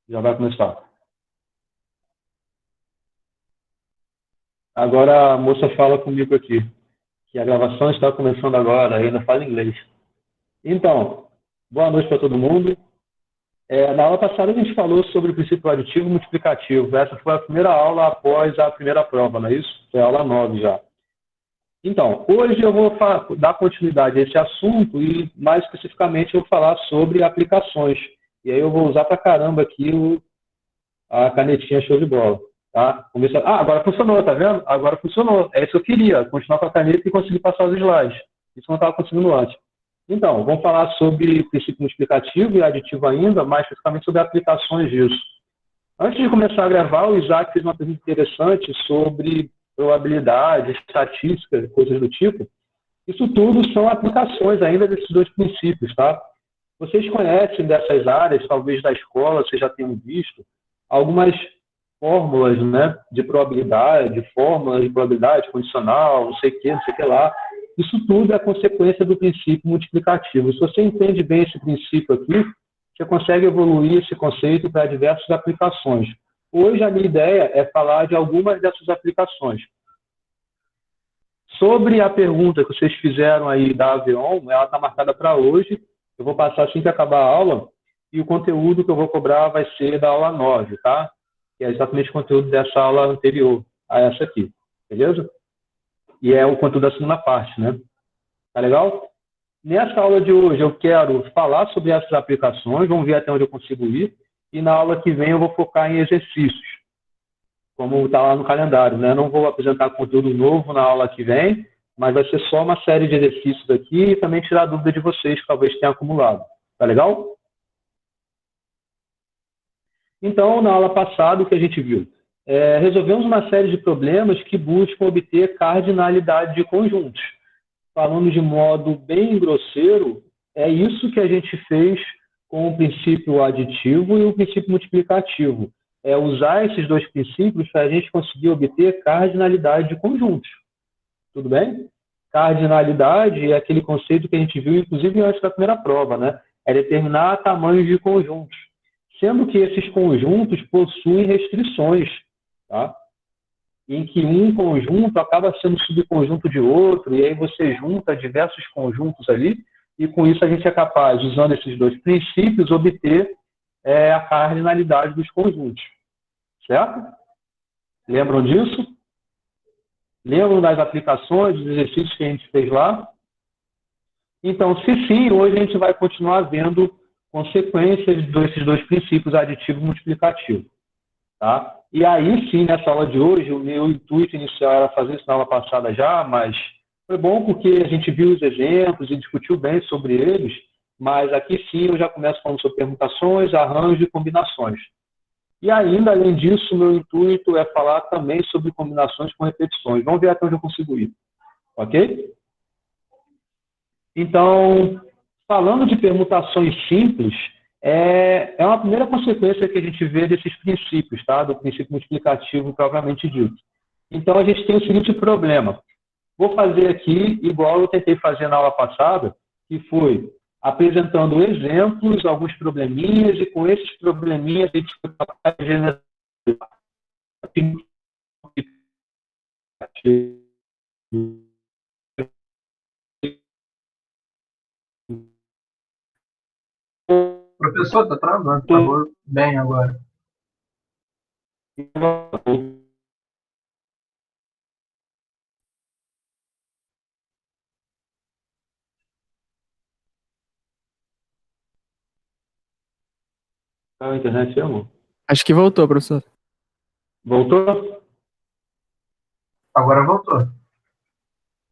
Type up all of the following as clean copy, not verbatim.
Já vai começar. Agora a moça fala comigo aqui, que a gravação está começando agora, ainda fala inglês. Então, boa noite para todo mundo. Na aula passada a gente falou sobre o princípio aditivo e multiplicativo. Essa foi a primeira aula após a primeira prova, não é isso? Foi a aula 9 já. Então, hoje eu vou dar continuidade a esse assunto e, mais especificamente, eu vou falar sobre aplicações. E aí eu vou usar para caramba aqui a canetinha show de bola. Tá? Agora funcionou, tá vendo? Agora funcionou. É isso que eu queria, continuar com a caneta e conseguir passar os slides. Isso não estava conseguindo antes. Então, vamos falar sobre princípio multiplicativo e aditivo ainda, mais especificamente sobre aplicações disso. Antes de começar a gravar, o Isaac fez uma pergunta interessante sobre probabilidade, estatística, coisas do tipo. Isso tudo são aplicações ainda desses dois princípios, tá? Vocês conhecem dessas áreas, talvez da escola, vocês já tenham visto, algumas fórmulas, né, de probabilidade, fórmulas de probabilidade condicional, não sei o que lá. Isso tudo é consequência do princípio multiplicativo. Se você entende bem esse princípio aqui, você consegue evoluir esse conceito para diversas aplicações. Hoje a minha ideia é falar de algumas dessas aplicações. Sobre a pergunta que vocês fizeram aí da Avion, ela está marcada para hoje. Eu vou passar assim que acabar a aula e o conteúdo que eu vou cobrar vai ser da aula 9, tá? Que é exatamente o conteúdo dessa aula anterior a essa aqui, beleza? E é o conteúdo da segunda parte, né? Tá legal? Nessa aula de hoje eu quero falar sobre essas aplicações, vamos ver até onde eu consigo ir, e na aula que vem eu vou focar em exercícios, como está lá no calendário, né? Não vou apresentar conteúdo novo na aula que vem, mas vai ser só uma série de exercícios aqui e também tirar a dúvida de vocês que talvez tenham acumulado. Tá legal? Então, na aula passada, o que a gente viu? Resolvemos uma série de problemas que buscam obter cardinalidade de conjuntos. Falando de modo bem grosseiro, é isso que a gente fez com o princípio aditivo e o princípio multiplicativo. É usar esses dois princípios para a gente conseguir obter cardinalidade de conjuntos. Tudo bem? Cardinalidade é aquele conceito que a gente viu, inclusive, antes da primeira prova, né? É determinar tamanhos de conjuntos. Sendo que esses conjuntos possuem restrições, tá? Em que um conjunto acaba sendo subconjunto de outro, e aí você junta diversos conjuntos ali, e com isso a gente é capaz, usando esses dois princípios, obter a cardinalidade dos conjuntos. Certo? Lembram disso? Lembram das aplicações, dos exercícios que a gente fez lá? Então, se sim, hoje a gente vai continuar vendo consequências desses dois princípios, aditivo e multiplicativo. Tá? E aí sim, nessa aula de hoje, o meu intuito inicial era fazer isso na aula passada já, mas foi bom porque a gente viu os exemplos e discutiu bem sobre eles, mas aqui sim eu já começo falando sobre permutações, arranjos e combinações. E ainda, além disso, o meu intuito é falar também sobre combinações com repetições. Vamos ver até onde eu consigo ir. Ok? Então, falando de permutações simples, é uma primeira consequência que a gente vê desses princípios, tá? Do princípio multiplicativo propriamente dito. Então, a gente tem o seguinte problema. Vou fazer aqui igual eu tentei fazer na aula passada, que foi apresentando exemplos, alguns probleminhas, e com esses probleminhas a gente foi capaz de generalizar. Professor, tá travando, travou bem agora. A internet chamou. Acho que voltou, professor. Voltou? Agora voltou.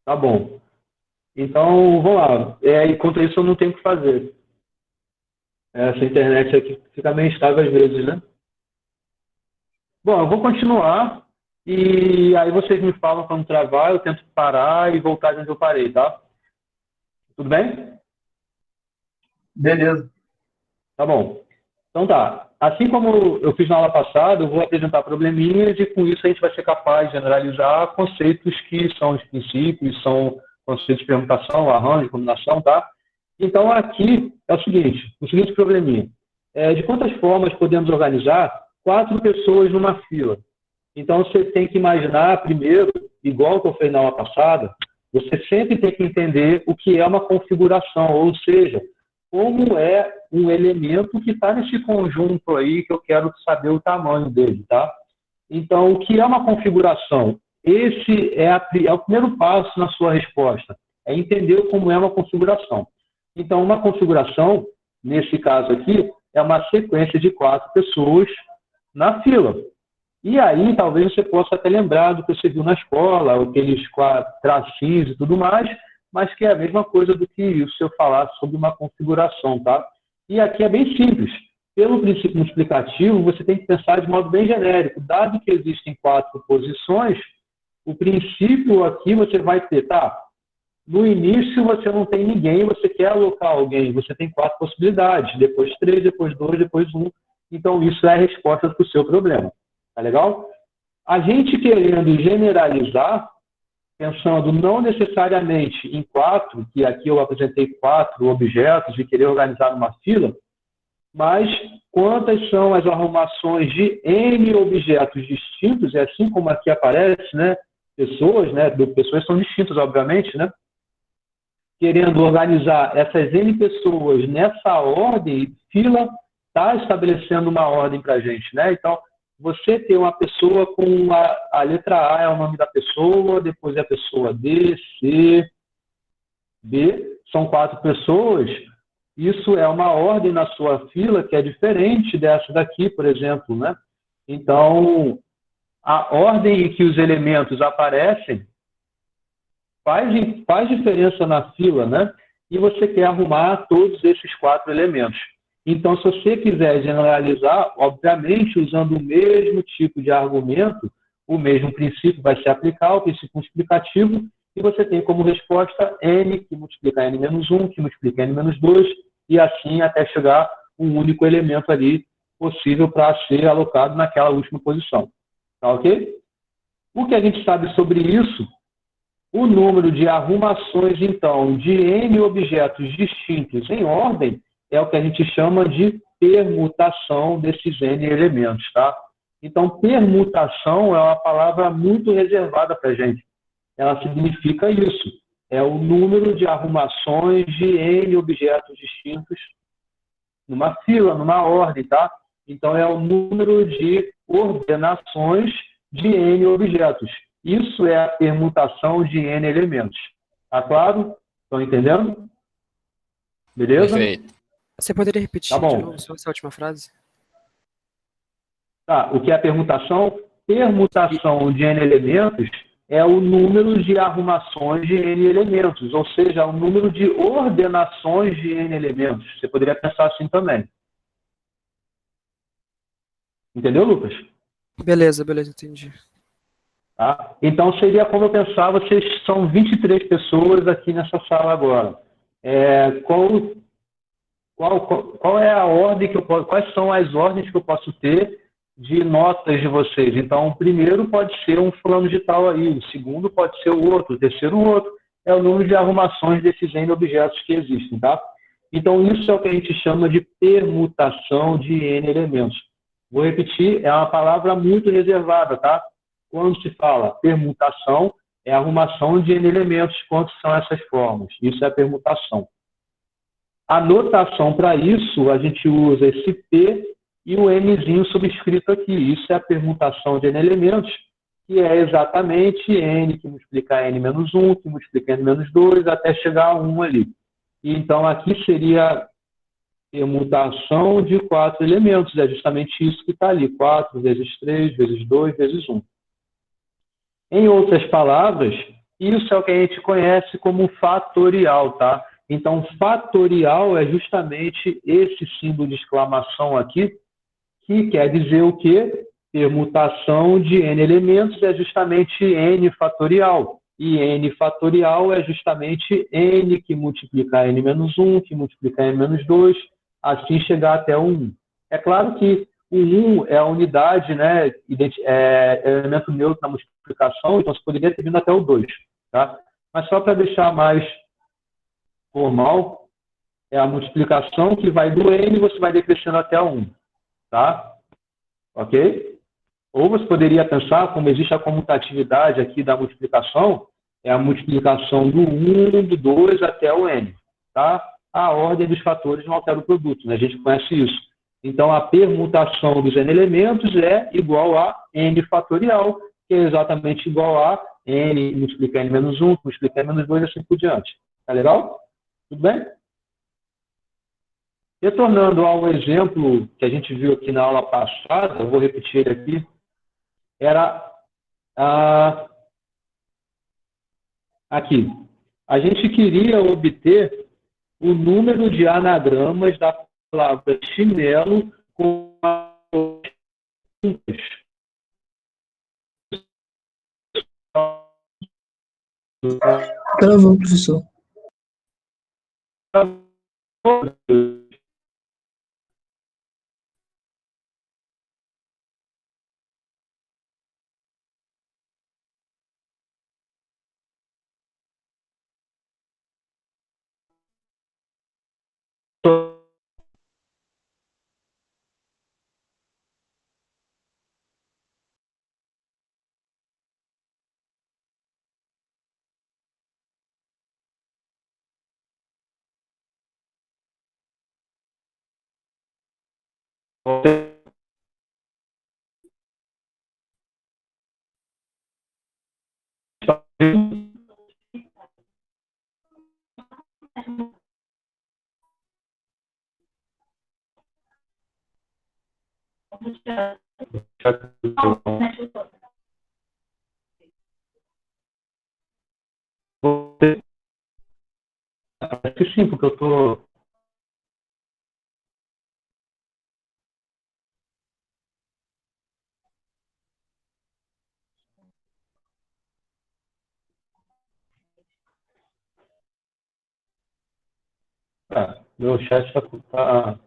Tá bom. Então, vamos lá. Enquanto isso, eu não tenho o que fazer. Essa internet aqui fica meio instável às vezes, né? Bom, eu vou continuar e aí vocês me falam quando travar, eu tento parar e voltar de onde eu parei, tá? Tudo bem? Beleza. Tá bom. Então tá. Assim como eu fiz na aula passada, eu vou apresentar probleminhas e com isso a gente vai ser capaz de generalizar conceitos que são os princípios, são conceitos de permutação, arranjo, combinação, tá? Então aqui é o seguinte probleminha. de quantas formas podemos organizar 4 pessoas numa fila. Então, você tem que imaginar, primeiro, igual que eu fiz na aula passada, você sempre tem que entender o que é uma configuração, ou seja, como é um elemento que está nesse conjunto aí que eu quero saber o tamanho dele, tá? Então, o que é uma configuração? Esse é o primeiro passo na sua resposta, é entender como é uma configuração. Então, uma configuração, nesse caso aqui, é uma sequência de 4 pessoas na fila. E aí, talvez você possa até lembrar do que você viu na escola, aqueles 4 tracinhos e tudo mais, mas que é a mesma coisa do que isso se eu falar sobre uma configuração, tá? E aqui é bem simples. Pelo princípio multiplicativo, você tem que pensar de modo bem genérico. Dado que existem 4 posições, o princípio aqui você vai ter, tá? No início você não tem ninguém, você quer alocar alguém, você tem 4 possibilidades, depois 3, depois 2, depois 1. Então isso é a resposta para o seu problema. Tá legal? A gente querendo generalizar, pensando não necessariamente em 4, que aqui eu apresentei 4 objetos e querer organizar numa fila, mas quantas são as arrumações de N objetos distintos, e assim como aqui aparece, né? Pessoas são distintas, obviamente, né? Querendo organizar essas N pessoas nessa ordem, fila está estabelecendo uma ordem para a gente, né? Então, você tem uma pessoa com a letra A é o nome da pessoa, depois é a pessoa D, C, B, são 4 pessoas. Isso é uma ordem na sua fila que é diferente dessa daqui, por exemplo, né? Então, a ordem em que os elementos aparecem faz diferença na fila, né? E você quer arrumar todos esses 4 elementos. Então, se você quiser generalizar, obviamente, usando o mesmo tipo de argumento, o mesmo princípio vai se aplicar, o princípio multiplicativo, e você tem como resposta n, que multiplica n menos 1, que multiplica n menos 2, e assim até chegar um único elemento ali possível para ser alocado naquela última posição. Tá ok? O que a gente sabe sobre isso? O número de arrumações, então, de n objetos distintos em ordem é o que a gente chama de permutação desses n elementos, tá? Então, permutação é uma palavra muito reservada para a gente. Ela significa isso. É o número de arrumações de n objetos distintos numa fila, numa ordem, tá? Então, é o número de ordenações de n objetos. Isso é a permutação de n elementos. Tá claro? Estão entendendo? Beleza? Perfeito. Você poderia repetir Tá bom. de novo só essa última frase? Tá, o que é a permutação? Permutação de n elementos é o número de arrumações de n elementos, ou seja, o número de ordenações de n elementos. Você poderia pensar assim também. Entendeu, Lucas? Beleza, entendi. Tá? Então, seria como eu pensava, vocês são 23 pessoas aqui nessa sala agora. Qual é a ordem que eu posso, quais são as ordens que eu posso ter de notas de vocês? Então, o primeiro pode ser um fulano de tal aí, o segundo pode ser o outro, o terceiro o outro. É o número de arrumações desses N objetos que existem, tá? Então, isso é o que a gente chama de permutação de N elementos. Vou repetir, é uma palavra muito reservada, tá? Quando se fala permutação, é a arrumação de N elementos. Quantas são essas formas? Isso é a permutação. A notação para isso, a gente usa esse P e o Nzinho subscrito aqui. Isso é a permutação de N elementos, que é exatamente N que multiplica N menos 1, que multiplica N menos 2, até chegar a 1 ali. E então, aqui seria permutação de 4 elementos. É justamente isso que está ali. 4 vezes 3, vezes 2, vezes 1. Em outras palavras, isso é o que a gente conhece como fatorial, tá? Então, fatorial é justamente esse símbolo de exclamação aqui, que quer dizer o quê? Permutação de n elementos é justamente n fatorial. E n fatorial é justamente n que multiplica n menos 1, que multiplica n menos 2, assim chegar até o 1. É claro que o 1 é a unidade, né, é elemento neutro na multiplicação, então você poderia ter vindo até o 2. Tá? Mas só para deixar mais formal, é a multiplicação que vai do n e você vai decrescendo até 1. Tá? Ok? Ou você poderia pensar, como existe a comutatividade aqui da multiplicação, é a multiplicação do 1, do 2 até o n. Tá? A ordem dos fatores não altera o produto, né? A gente conhece isso. Então, a permutação dos n elementos é igual a n fatorial, que é exatamente igual a n multiplica n menos 1, multiplica n menos 2 e assim por diante. Tá legal? Tudo bem? Retornando ao exemplo que a gente viu aqui na aula passada, eu vou repetir ele aqui, era aqui. A gente queria obter o número de anagramas da palavra chinelo com Travou, professor. Acho que sim, porque eu estou... meu chat está...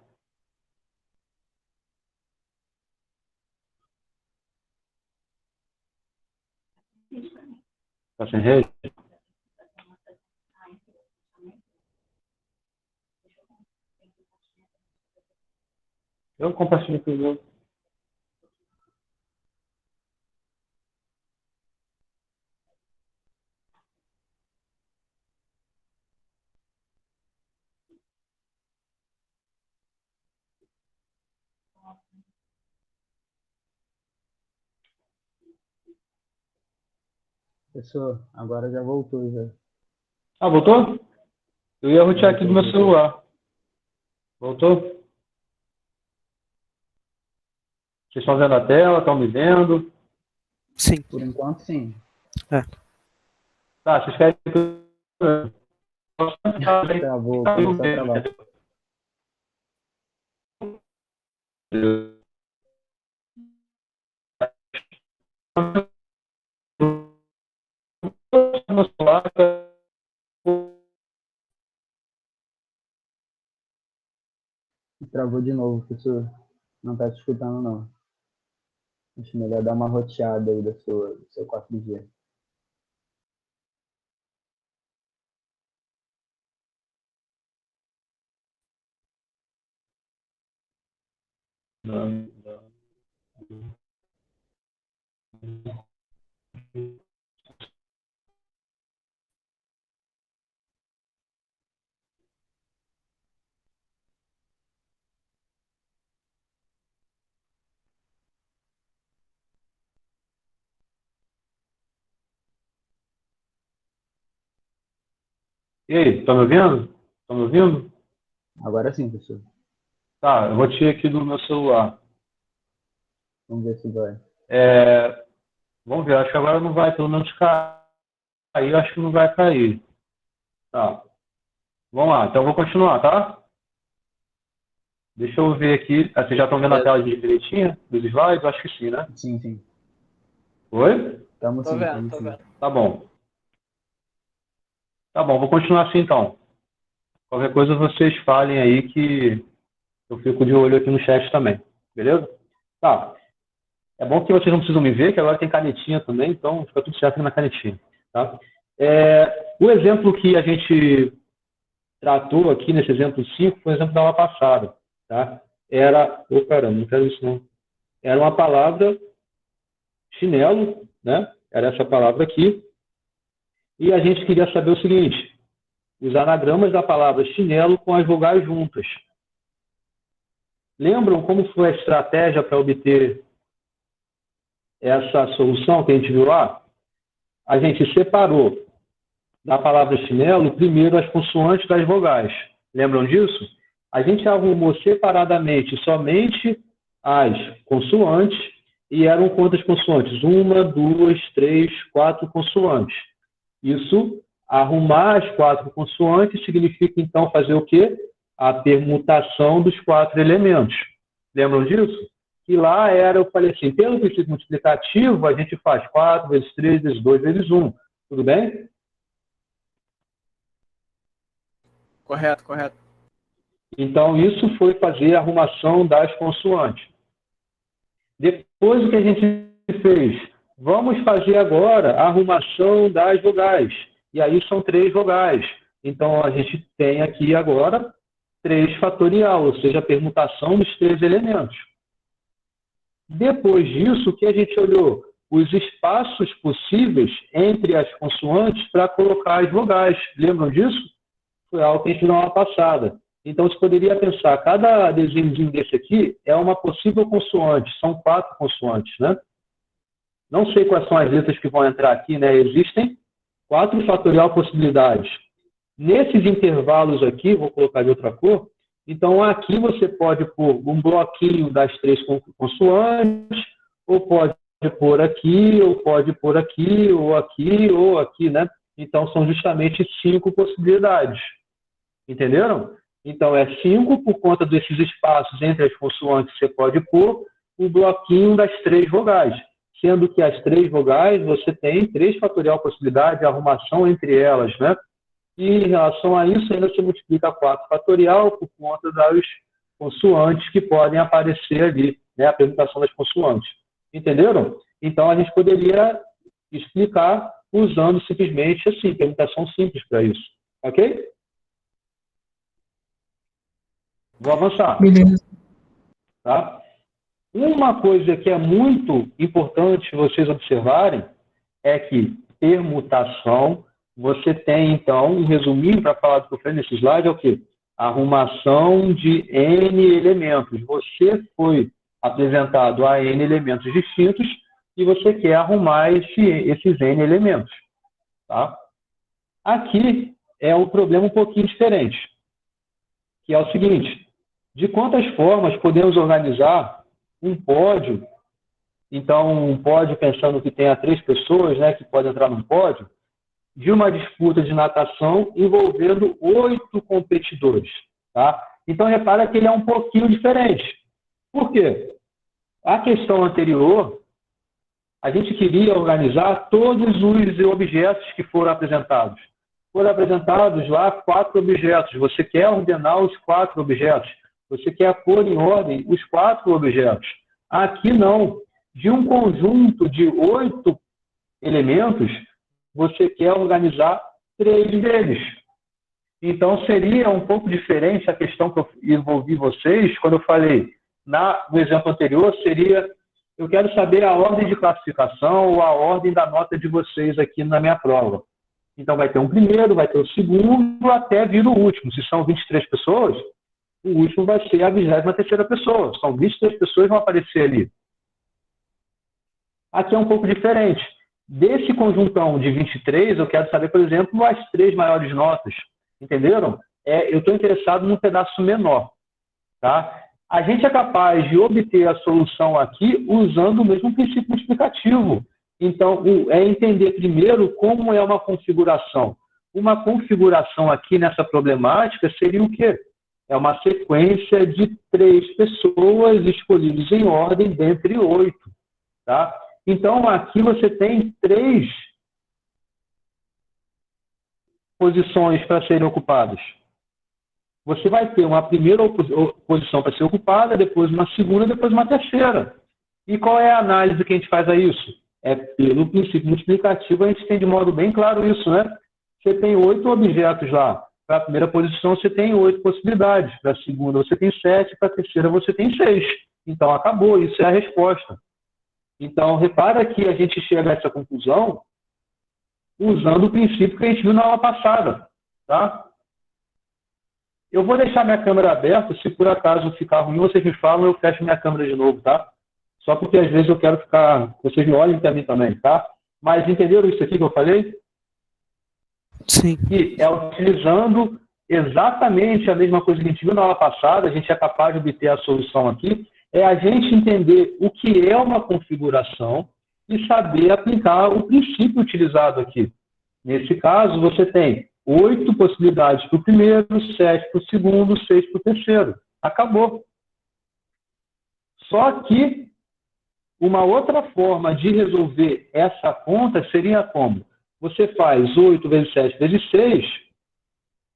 Tá sem rede? Eu compartilho com o meu. Professor, agora já voltou já. Ah, voltou? Eu ia rotear aqui do meu celular. Voltou? Vocês estão vendo a tela? Estão me vendo? Sim. Por enquanto, sim. Tá, vocês querem que eu... Travou, começou a travar. Travou de novo, professor. Não tá te escutando, não. Acho melhor dar uma roteada aí do seu 4G. E aí, estão me ouvindo? Estão me ouvindo? Agora sim, professor. Tá, eu roteei aqui do meu celular. Vamos ver se vai. Vamos ver, acho que agora não vai, pelo menos cair, acho que não vai cair. Tá. Vamos lá, então eu vou continuar, tá? Deixa eu ver aqui. Vocês já estão vendo a tela direitinha dos slides? Acho que sim, né? Sim, sim. Oi? Estamos Tô sim, vendo, estamos tô sim. vendo. Tá bom. Tá bom, vou continuar assim então. Qualquer coisa vocês falem aí que eu fico de olho aqui no chat também. Beleza? Tá. É bom que vocês não precisam me ver, que agora tem canetinha também, então fica tudo certo aqui na canetinha. Tá? O exemplo que a gente tratou aqui nesse exemplo 5 foi o exemplo da aula passada. Tá? Era, caramba, não quero isso não. Era uma palavra chinelo, né? Era essa palavra aqui. E a gente queria saber o seguinte, os anagramas da palavra chinelo com as vogais juntas. Lembram como foi a estratégia para obter essa solução que a gente viu lá? A gente separou da palavra chinelo primeiro as consoantes das vogais. Lembram disso? A gente arrumou separadamente somente as consoantes e eram quantas consoantes? 1, 2, 3, 4 consoantes. Isso, arrumar as 4 consoantes significa então fazer o quê? A permutação dos 4 elementos. Lembram disso? E lá eu falei assim, pelo princípio multiplicativo, a gente faz 4 vezes 3 vezes 2 vezes 1. Tudo bem? Correto, correto. Então, isso foi fazer a arrumação das consoantes. Depois, o que a gente fez? Vamos fazer agora a arrumação das vogais. E aí são 3 vogais. Então, a gente tem aqui agora 3 fatorial, ou seja, a permutação dos 3 elementos. Depois disso, o que a gente olhou? Os espaços possíveis entre as consoantes para colocar as vogais. Lembram disso? Foi algo que a gente viu na aula passada. Então, você poderia pensar, cada desenho desse aqui é uma possível consoante. São 4 consoantes, né? Não sei quais são as letras que vão entrar aqui, né? Existem 4 fatorial possibilidades. Nesses intervalos aqui, vou colocar de outra cor, então aqui você pode pôr um bloquinho das 3 consoantes, ou pode pôr aqui, ou pode pôr aqui, ou aqui, né? Então são justamente 5 possibilidades. Entenderam? Então é 5 por conta desses espaços entre as consoantes que você pode pôr, o bloquinho das 3 vogais. Sendo que as 3 vogais você tem 3 fatorial possibilidade de arrumação entre elas, né? E em relação a isso, ainda se multiplica 4 fatorial por conta das consoantes que podem aparecer ali, né? A permutação das consoantes. Entenderam? Então, a gente poderia explicar usando simplesmente assim, permutação simples para isso. Ok? Vou avançar. Beleza. Tá? Uma coisa que é muito importante vocês observarem é que permutação, você tem, então, um resuminho para falar do que eu falei nesse slide, é o quê? Arrumação de N elementos. Você foi apresentado a N elementos distintos e você quer arrumar esses N elementos. Tá? Aqui é um problema um pouquinho diferente, que é o seguinte, de quantas formas podemos organizar um pódio? Então, um pódio, pensando que tenha 3 pessoas, né, que podem entrar num pódio, de uma disputa de natação envolvendo 8 competidores. Tá? Então, repara que ele é um pouquinho diferente. Por quê? A questão anterior, a gente queria organizar todos os objetos que foram apresentados. Foram apresentados lá 4 objetos. Você quer ordenar os 4 objetos. Você quer pôr em ordem os 4 objetos. Aqui não. De um conjunto de 8 elementos, você quer organizar 3 deles. Então, seria um pouco diferente a questão que eu envolvi vocês, quando eu falei no exemplo anterior, seria, eu quero saber a ordem de classificação ou a ordem da nota de vocês aqui na minha prova. Então, vai ter um primeiro, vai ter o segundo, até vir o último. Se são 23 pessoas, o último vai ser a 23ª pessoa. São 23 pessoas que vão aparecer ali. Aqui é um pouco diferente. Desse conjuntão de 23, eu quero saber, por exemplo, as 3 maiores notas. Entenderam? Eu estou interessado num pedaço menor. Tá? A gente é capaz de obter a solução aqui usando o mesmo princípio multiplicativo. Então, é entender primeiro como é uma configuração. Uma configuração aqui nessa problemática seria o quê? É uma sequência de 3 pessoas escolhidas em ordem dentre 8. Tá? Então, aqui você tem 3 posições para serem ocupadas. Você vai ter uma primeira posição para ser ocupada, depois uma segunda, depois uma terceira. E qual é a análise que a gente faz a isso? É pelo princípio multiplicativo, a gente tem de modo bem claro isso, né? Você tem 8 objetos lá. Para a primeira posição, você tem 8 possibilidades. Para a segunda, você tem 7. Para a terceira, você tem 6. Então, acabou. Isso é a resposta. Então, repara que a gente chega a essa conclusão usando o princípio que a gente viu na aula passada. Tá? Eu vou deixar minha câmera aberta. Se por acaso ficar ruim, vocês me falam, eu fecho minha câmera de novo. Tá? Só porque às vezes eu quero ficar... Vocês me olhem para mim também. Tá? Mas entenderam isso aqui que eu falei? Sim. Que é utilizando exatamente a mesma coisa que a gente viu na aula passada, a gente é capaz de obter a solução aqui, é a gente entender o que é uma configuração e saber aplicar o princípio utilizado aqui. Nesse caso, você tem 8 possibilidades para o primeiro, 7 para o segundo, 6 para o terceiro. Acabou. Só que uma outra forma de resolver essa conta seria como? Você faz 8 vezes 7 vezes 6,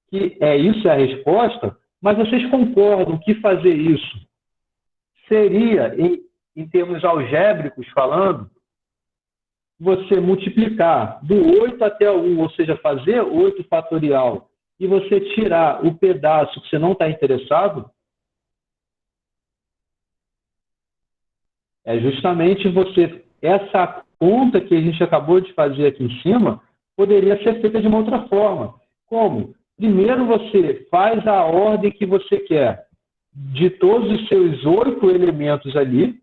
que isso é a resposta, mas vocês concordam que fazer isso seria, em termos algébricos falando, você multiplicar do 8 até o 1, ou seja, fazer 8 fatorial, e você tirar o pedaço que você não está interessado? É justamente essa conta que a gente acabou de fazer aqui em cima, poderia ser feita de uma outra forma. Como? Primeiro você faz a ordem que você quer de todos os seus 8 elementos ali,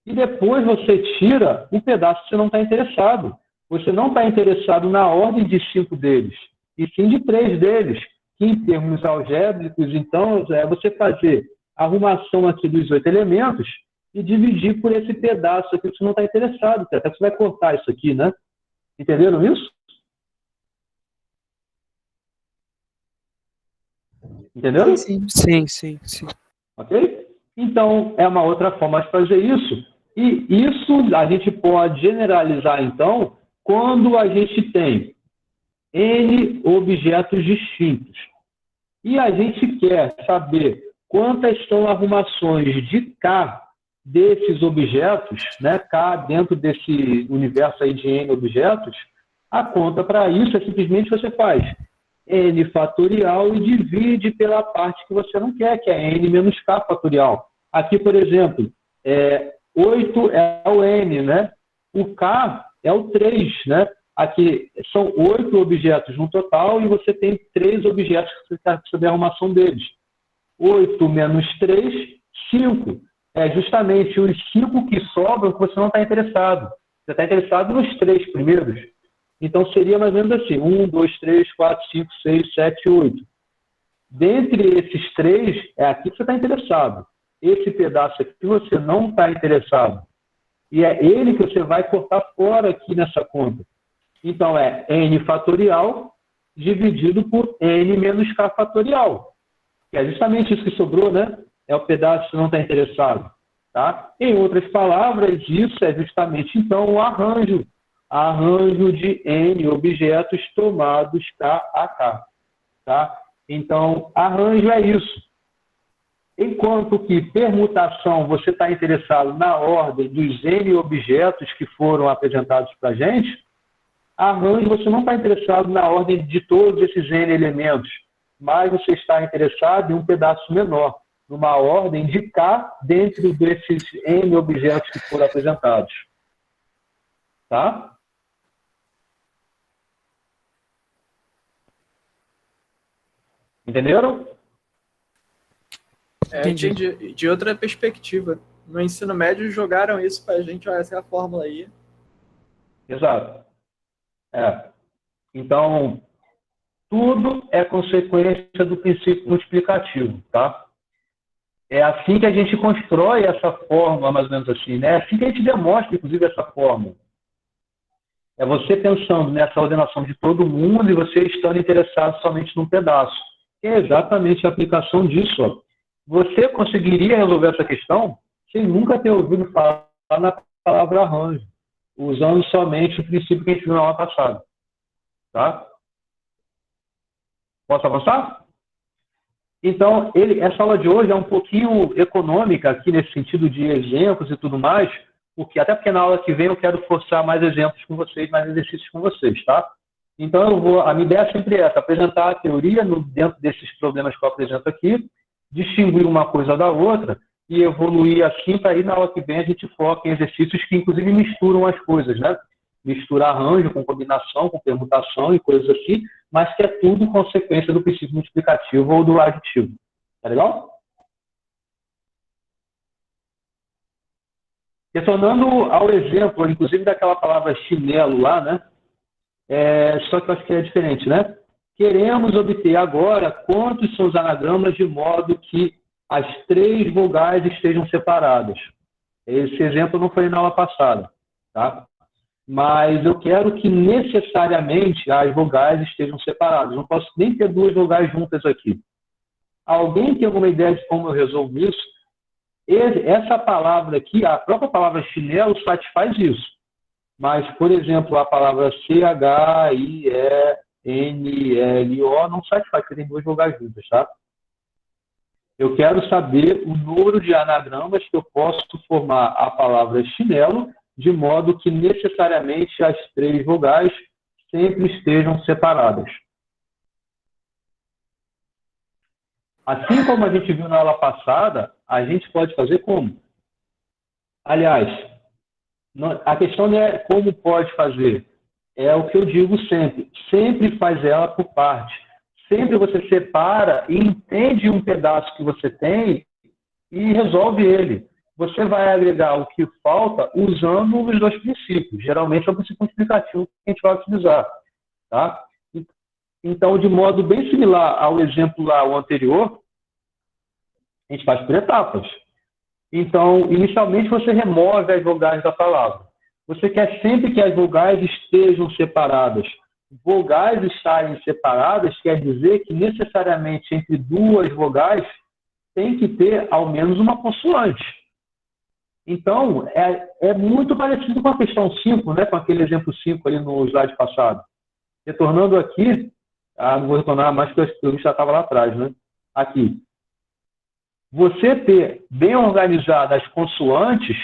e depois você tira o pedaço que você não está interessado. Você não está interessado na ordem de 5 deles, e sim de 3 deles, que em termos algébricos, então, é você fazer a arrumação aqui dos 8 elementos e dividir por esse pedaço aqui que você não está interessado. Até você vai cortar isso aqui, né? Entenderam isso? Entenderam? Sim. Ok? Então, é uma outra forma de fazer isso. E isso a gente pode generalizar, então, quando a gente tem N objetos distintos. E a gente quer saber quantas são arrumações de K desses objetos, né, K dentro desse universo aí de N objetos. A conta para isso é simplesmente você faz N fatorial e divide pela parte que você não quer, que é N menos K fatorial. Aqui, por exemplo, 8 é o N, né? O K é o 3, né? Aqui são 8 objetos no total e você tem 3 objetos que você quer saber a arrumação deles. 8 menos 3, 5. É justamente os 5 que sobram que você não está interessado. Você está interessado nos 3 primeiros. Então, seria mais ou menos assim, 1, 2, 3, 4, 5, 6, 7, 8. Dentre esses 3, é aqui que você está interessado. Esse pedaço aqui que você não está interessado. E é ele que você vai cortar fora aqui nessa conta. Então, é N fatorial dividido por N menos K fatorial. Que é justamente isso que sobrou, né? É o pedaço que você não está interessado. Tá? Em outras palavras, isso é justamente, então, o arranjo de N objetos tomados K a K. Tá? Então, arranjo é isso. Enquanto que permutação, você está interessado na ordem dos N objetos que foram apresentados para a gente, arranjo, você não está interessado na ordem de todos esses N elementos, mas você está interessado em um pedaço menor, numa ordem de K dentro desses N objetos que foram apresentados. Tá? Entenderam? Entendi. De outra perspectiva. No ensino médio jogaram isso pra gente, ó, essa é a fórmula aí. Exato. Então, tudo é consequência do princípio multiplicativo, tá? É assim que a gente constrói essa fórmula, mais ou menos assim, né? É assim que a gente demonstra, inclusive, essa fórmula. É você pensando nessa ordenação de todo mundo e você estando interessado somente num pedaço. É exatamente a aplicação disso, ó. Você conseguiria resolver essa questão sem nunca ter ouvido falar na palavra arranjo, usando somente o princípio que a gente viu na aula passada. Tá? Posso avançar? Então, essa aula de hoje é um pouquinho econômica aqui nesse sentido de exemplos e tudo mais, até porque na aula que vem eu quero forçar mais exemplos com vocês, mais exercícios com vocês, tá? Então, a minha ideia é sempre essa, apresentar a teoria dentro desses problemas que eu apresento aqui, distinguir uma coisa da outra e evoluir assim, para aí na aula que vem a gente foca em exercícios que, inclusive, misturam as coisas, né? Misturar arranjo com combinação, com permutação e coisas assim, mas que é tudo consequência do princípio multiplicativo ou do aditivo. Tá legal? Retornando ao exemplo, inclusive daquela palavra chinelo lá, né? Só que eu acho que é diferente, né? Queremos obter agora quantos são os anagramas de modo que as 3 vogais estejam separadas. Esse exemplo não foi na aula passada, tá? Mas eu quero que necessariamente as vogais estejam separadas. Não posso nem ter 2 vogais juntas aqui. Alguém tem alguma ideia de como eu resolvo isso? Essa palavra aqui, a própria palavra chinelo satisfaz isso. Mas, por exemplo, a palavra CHIENLO não satisfaz, porque tem 2 vogais juntas, tá? Eu quero saber o número de anagramas que eu posso formar a palavra chinelo, de modo que necessariamente as 3 vogais sempre estejam separadas. Assim como a gente viu na aula passada, a gente pode fazer como? Aliás, a questão não é como pode fazer, é o que eu digo sempre. Sempre faz ela por parte. Sempre você separa e entende um pedaço que você tem e resolve ele. Você vai agregar o que falta usando os 2 princípios. Geralmente é o princípio multiplicativo que a gente vai utilizar. Tá? Então, de modo bem similar ao exemplo lá, o anterior, a gente faz por etapas. Então, inicialmente você remove as vogais da palavra. Você quer sempre que as vogais estejam separadas. Vogais estarem separadas quer dizer que necessariamente entre 2 vogais tem que ter ao menos uma consoante. Então, é muito parecido com a questão 5, né? Com aquele exemplo 5 ali no slide passado. Retornando aqui, não vou retornar mais porque eu já estava lá atrás, né? Aqui. Você ter bem organizadas as consoantes,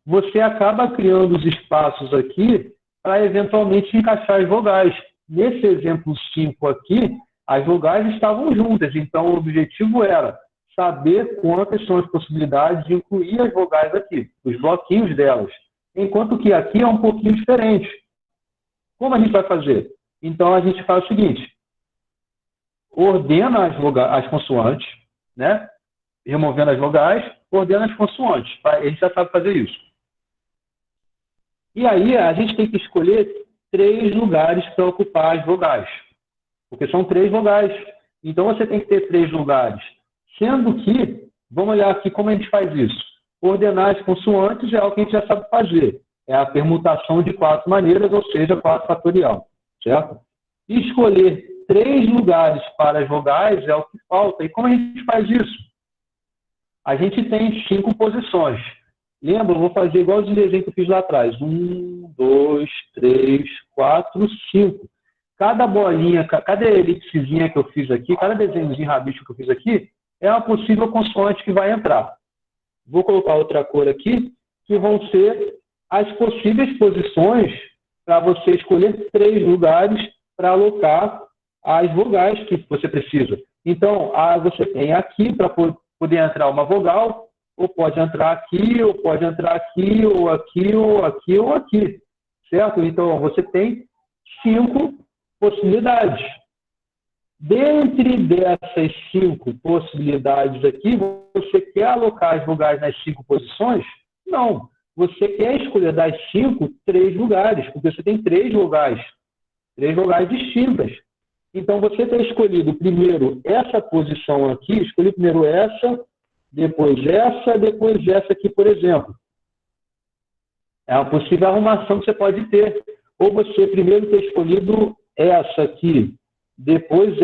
você acaba criando os espaços aqui para eventualmente encaixar as vogais. Nesse exemplo 5 aqui, as vogais estavam juntas, então o objetivo era saber quantas são as possibilidades de incluir as vogais aqui, os bloquinhos delas. Enquanto que aqui é um pouquinho diferente. Como a gente vai fazer? Então a gente faz o seguinte, ordena as consoantes, né? Removendo as vogais, ordena as consoantes. A gente já sabe fazer isso. E aí a gente tem que escolher 3 lugares para ocupar as vogais. Porque são 3 vogais. Então você tem que ter 3 lugares. Sendo que, vamos olhar aqui como a gente faz isso. Ordenar as consoantes é algo que a gente já sabe fazer. É a permutação de 4 maneiras, ou seja, 4 fatorial. Certo? E escolher 3 lugares para as vogais é o que falta. E como a gente faz isso? A gente tem 5 posições. Lembra? Eu vou fazer igual o desenho que eu fiz lá atrás. 1, 2, 3, 4, 5. Cada bolinha, cada elipsezinha que eu fiz aqui, cada desenhozinho rabisco que eu fiz aqui, é uma possível consoante que vai entrar. Vou colocar outra cor aqui, que vão ser as possíveis posições para você escolher 3 lugares para alocar as vogais que você precisa. Então, você tem aqui para poder entrar uma vogal, ou pode entrar aqui, ou pode entrar aqui, ou aqui, ou aqui, ou aqui. Certo? Então, você tem 5 possibilidades. Dentre dessas 5 possibilidades aqui, você quer alocar as vogais nas 5 posições? Não. Você quer escolher das 5, 3 lugares, porque você tem 3 vogais distintas. Então, você tem escolhido primeiro essa posição aqui, escolhi primeiro essa, depois essa aqui, por exemplo. É uma possível arrumação que você pode ter. Ou você primeiro ter escolhido essa aqui, depois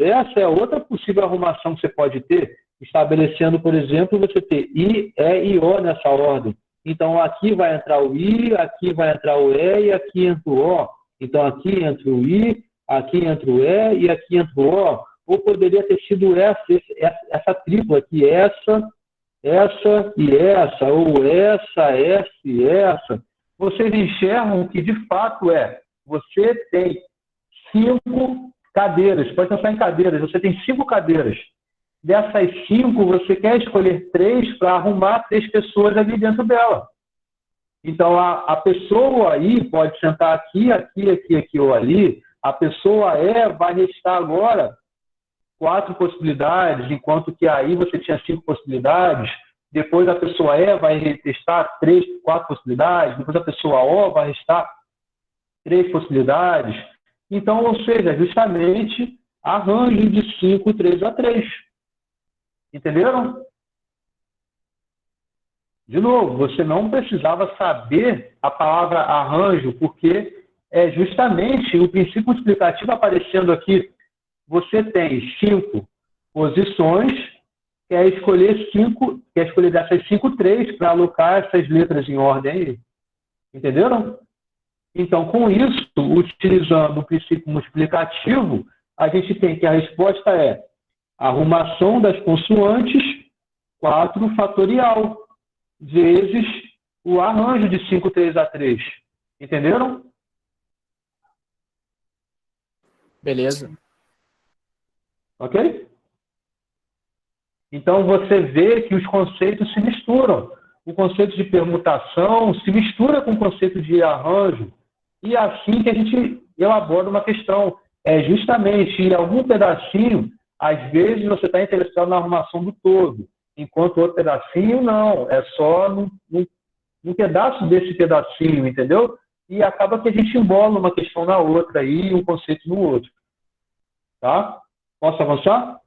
essa é outra possível arrumação que você pode ter, estabelecendo, por exemplo, você ter I, E e O nessa ordem. Então, aqui vai entrar o I, aqui vai entrar o E e aqui entra o O. Então, aqui entra o I, aqui entra o E e aqui entra o O. Ou poderia ter sido essa tripla aqui, essa e essa, ou essa e essa. Vocês enxergam que, de fato, você tem 5 cadeiras. Pode pensar em cadeiras. Você tem 5 cadeiras. Dessas 5, você quer escolher 3 para arrumar 3 pessoas ali dentro dela. Então, a pessoa aí pode sentar aqui, aqui, aqui, aqui ou ali. A pessoa E vai restar agora 4 possibilidades, enquanto que aí você tinha 5 possibilidades. Depois a pessoa E vai restar 3, 4 possibilidades. Depois a pessoa O vai restar 3 possibilidades. Então, ou seja, justamente arranjo de 5, 3 a 3. Entenderam? De novo, você não precisava saber a palavra arranjo, porque é justamente o princípio multiplicativo aparecendo aqui. Você tem 5 posições, quer escolher dessas 5, 3 para alocar essas letras em ordem aí. Entenderam? Então, com isso, utilizando o princípio multiplicativo, a gente tem que a resposta é arrumação das consoantes 4 fatorial vezes o arranjo de 5, 3 a 3. Entenderam? Beleza. Ok? Então, você vê que os conceitos se misturam. O conceito de permutação se mistura com o conceito de arranjo. E é assim que a gente elabora uma questão. É justamente em algum pedacinho, às vezes você está interessado na arrumação do todo, enquanto outro pedacinho não. É só num pedaço desse pedacinho, entendeu? E acaba que a gente embola uma questão na outra aí, um conceito no outro. Tá? Posso avançar?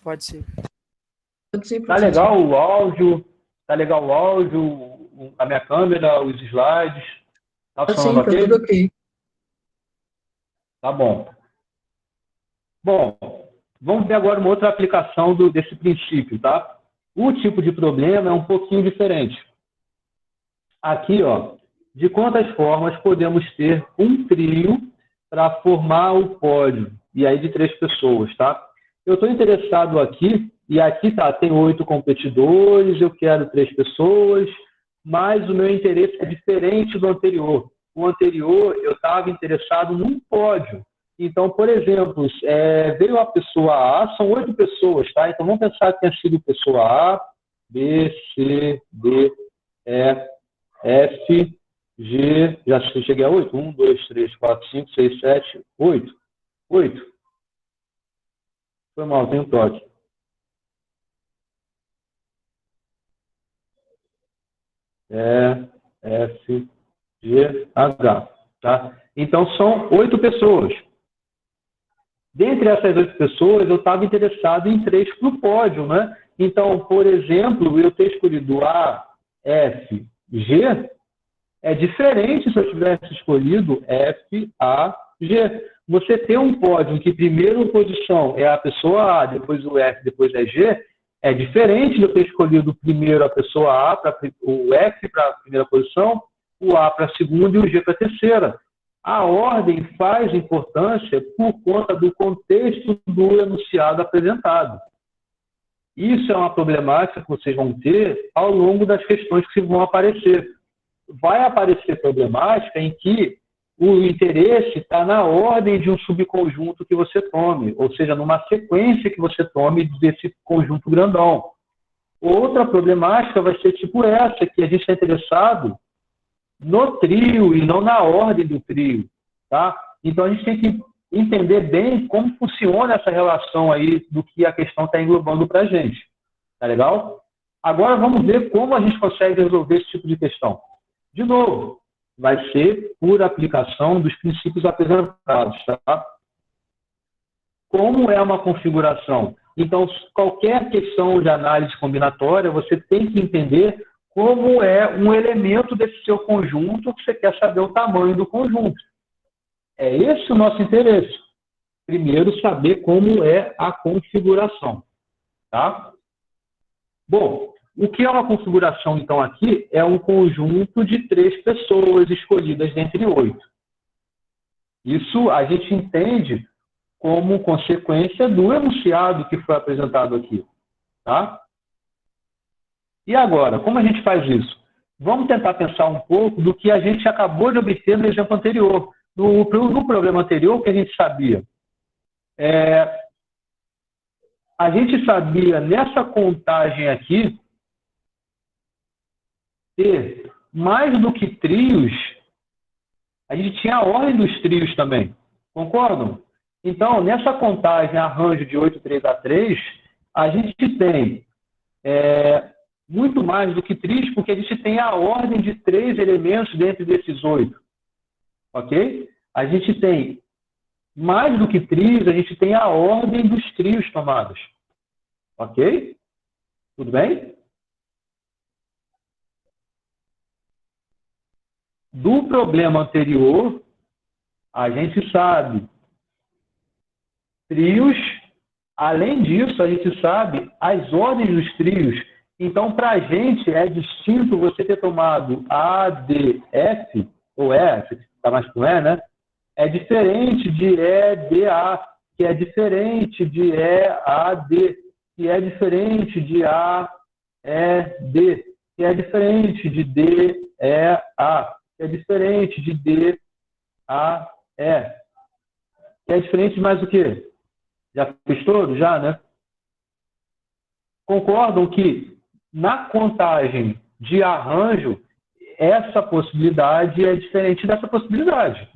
Pode ser. Tá legal o áudio? Tá legal o áudio, a minha câmera, os slides? Tá funcionando ok? Tudo ok. Tá bom. Bom, vamos ver agora uma outra aplicação desse princípio, tá? O tipo de problema é um pouquinho diferente. Aqui, ó, de quantas formas podemos ter um trio para formar o pódio? E aí de 3 pessoas, tá? Eu estou interessado aqui, e aqui tá, tem 8 competidores, eu quero 3 pessoas, mas o meu interesse é diferente do anterior. O anterior, eu estava interessado num pódio. Então, por exemplo, veio a pessoa A, são 8 pessoas, tá? Então, vamos pensar que tenha sido pessoa A, B, C, D, E, F, G, já cheguei a 8? 1, 2, 3, 4, 5, 6, 7, 8. 8. Foi mal, tem um toque. E, F, G, H. Tá? Então, são 8 pessoas. Dentre essas 8 pessoas, eu estava interessado em 3 para o pódio, né? Então, por exemplo, eu ter escolhido A, F, G, é diferente se eu tivesse escolhido F, A, G. Você ter um pódio em que primeira posição é a pessoa A, depois o F, depois é G, é diferente de eu ter escolhido primeiro a pessoa A, o F para a primeira posição, o A para a segunda e o G para a terceira. A ordem faz importância por conta do contexto do enunciado apresentado. Isso é uma problemática que vocês vão ter ao longo das questões que vão aparecer. Vai aparecer problemática em que o interesse está na ordem de um subconjunto que você tome, ou seja, numa sequência que você tome desse conjunto grandão. Outra problemática vai ser tipo essa, que a gente está interessado no trio e não na ordem do trio, tá? Então, a gente tem que entender bem como funciona essa relação aí do que a questão está englobando para a gente. Tá legal? Agora, vamos ver como a gente consegue resolver esse tipo de questão. De novo, vai ser por aplicação dos princípios apresentados, tá? Como é uma configuração? Então, qualquer questão de análise combinatória, você tem que entender como é um elemento desse seu conjunto que você quer saber o tamanho do conjunto. É esse o nosso interesse. Primeiro, saber como é a configuração. Tá? Bom, o que é uma configuração, então, aqui? É um conjunto de 3 pessoas escolhidas dentre 8. Isso a gente entende como consequência do enunciado que foi apresentado aqui. Tá? E agora, como a gente faz isso? Vamos tentar pensar um pouco do que a gente acabou de obter no exemplo anterior. No problema anterior, o que a gente sabia? A gente sabia, nessa contagem aqui, ter mais do que trios, a gente tinha a ordem dos trios também. Concordam? Então, nessa contagem arranjo de 8, 3 a 3, a gente tem muito mais do que trios, porque a gente tem a ordem de 3 elementos dentro desses 8. Ok? A gente tem mais do que trios, a gente tem a ordem dos trios tomados. Ok? Tudo bem? Do problema anterior, a gente sabe trios. Além disso, a gente sabe as ordens dos trios. Então, para a gente, é distinto você ter tomado A, D, F, ou F, está mais com E, né? É diferente de E, D, A, que é diferente de E, A, D, que é diferente de A, E, D, que é diferente de D, E, A, que é diferente de D, A, E, que é diferente de mais o quê? Já fez todo? Já, né? Concordam que na contagem de arranjo, essa possibilidade é diferente dessa possibilidade.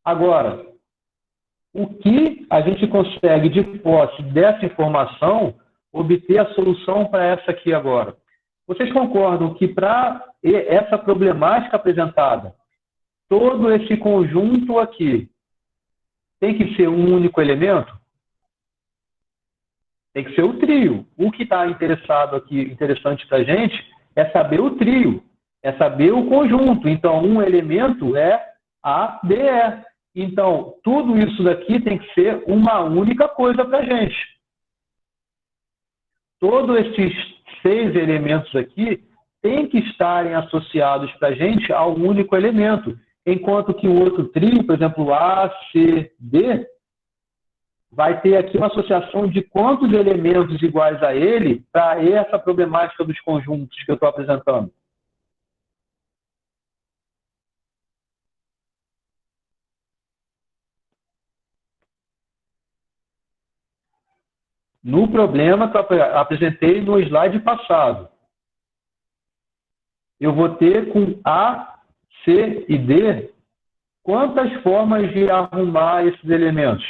Agora, o que a gente consegue, de posse dessa informação, obter a solução para essa aqui agora? Vocês concordam que para essa problemática apresentada, todo esse conjunto aqui tem que ser um único elemento? Tem que ser o trio. O que está interessante para a gente é saber o trio, é saber o conjunto. Então, um elemento é A, B, E. Então, tudo isso daqui tem que ser uma única coisa para a gente. Todos esses 6 elementos aqui têm que estarem associados para a gente a um único elemento. Enquanto que o outro trio, por exemplo, A, C, D, vai ter aqui uma associação de quantos elementos iguais a ele para essa problemática dos conjuntos que eu estou apresentando. No problema que eu apresentei no slide passado, eu vou ter com A, C e D quantas formas de arrumar esses elementos?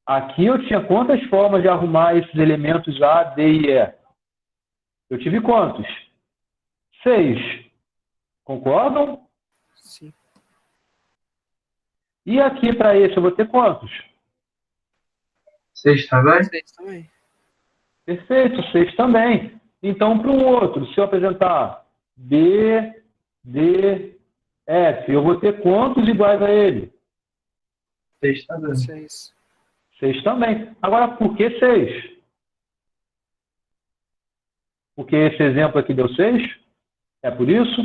Aqui eu tinha quantas formas de arrumar esses elementos A, D e E? Eu tive quantos? 6. Concordam? Sim. E aqui para esse eu vou ter quantos? 6 também? 6 também. Perfeito, 6 também. Então, para um outro, se eu apresentar B, D, F, eu vou ter quantos iguais a ele? 6 também. 6. 6 também. Agora, por que 6? Porque esse exemplo aqui deu 6? É por isso?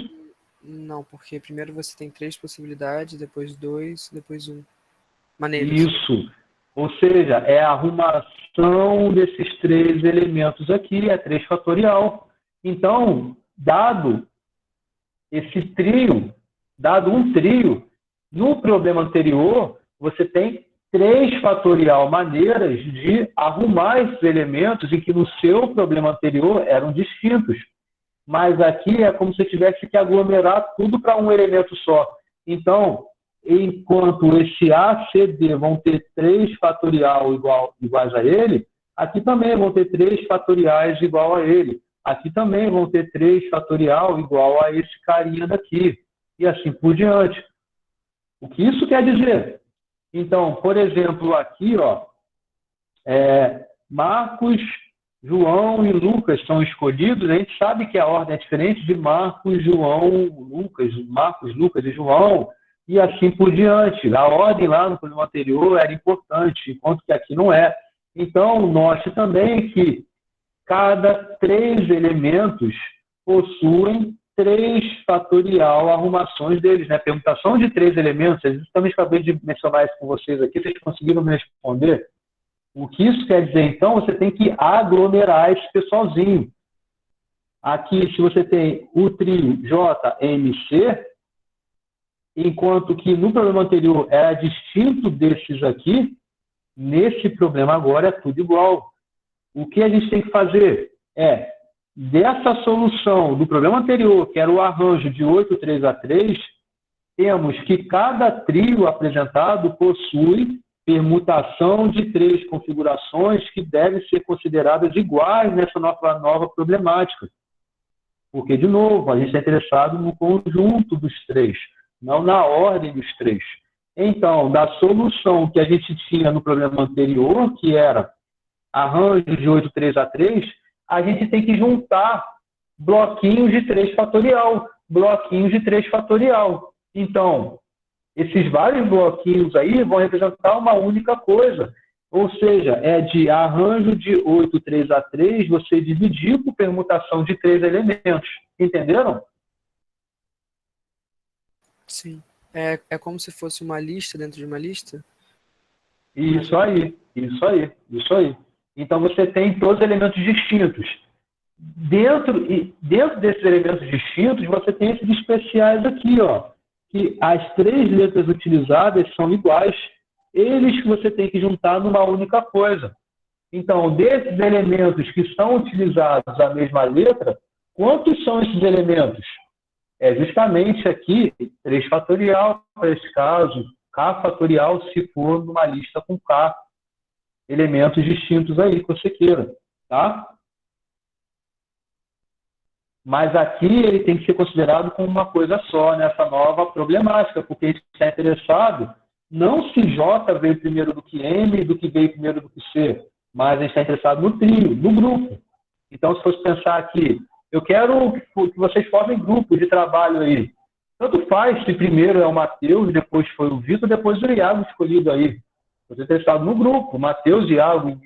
Não, porque primeiro você tem 3 possibilidades, depois 2, depois 1. Maneiras. Isso. Ou seja, é a arrumação desses 3 elementos aqui, é 3 fatorial. Então, dado esse trio, dado um trio, no problema anterior, você tem 3 fatorial maneiras de arrumar esses elementos em que no seu problema anterior eram distintos. Mas aqui é como se eu tivesse que aglomerar tudo para um elemento só. Então, enquanto esse A, C, D vão ter 3 fatorial iguais a ele, aqui também vão ter 3 fatoriais igual a ele. Aqui também vão ter 3 fatorial igual a esse carinha daqui. E assim por diante. O que isso quer dizer? Então, por exemplo, aqui, ó, Marcos, João e Lucas são escolhidos. A gente sabe que a ordem é diferente de Marcos, João, Lucas, Marcos, Lucas e João, e assim por diante. A ordem lá no problema anterior era importante, enquanto que aqui não é. Então, note também que cada 3 elementos possuem 3 fatorial arrumações deles, né? Permutação de 3 elementos. Eu também acabei de mencionar isso com vocês aqui, vocês conseguiram me responder? O que isso quer dizer, então, você tem que aglomerar esse pessoalzinho. Aqui, se você tem o trio JMC, enquanto que no problema anterior era distinto desses aqui, nesse problema agora é tudo igual. O que a gente tem que fazer é, dessa solução do problema anterior, que era o arranjo de 8, 3 a 3, temos que cada trio apresentado possui permutação de 3 configurações que devem ser consideradas iguais nessa nova problemática. Porque, de novo, a gente está interessado no conjunto dos 3, não na ordem dos 3. Então, da solução que a gente tinha no problema anterior, que era arranjo de 8, 3 a 3, a gente tem que juntar bloquinhos de 3 fatorial, bloquinhos de 3 fatorial. Então, esses vários bloquinhos aí vão representar uma única coisa. Ou seja, é de arranjo de 8, 3 a 3, você dividir por permutação de 3 elementos. Entenderam? Sim. É como se fosse uma lista dentro de uma lista? Isso aí, isso aí, isso aí. Então, você tem todos os elementos distintos. Dentro desses elementos distintos, você tem esses especiais aqui, ó, que as 3 letras utilizadas são iguais. Eles que você tem que juntar numa única coisa. Então, desses elementos que são utilizados a mesma letra, quantos são esses elementos? É justamente aqui 3 fatorial, para esse caso, K fatorial, se for numa lista com K elementos distintos aí que você queira, tá? Mas aqui ele tem que ser considerado como uma coisa só, nessa nova problemática, porque a gente está interessado não se J veio primeiro do que M, do que veio primeiro do que C, mas a gente está interessado no trio, no grupo. Então, se fosse pensar aqui, eu quero que vocês formem grupos de trabalho aí. Tanto faz se primeiro é o Matheus, depois foi o Vitor, depois o Iago escolhido aí. Você está interessado no grupo, Matheus, Iago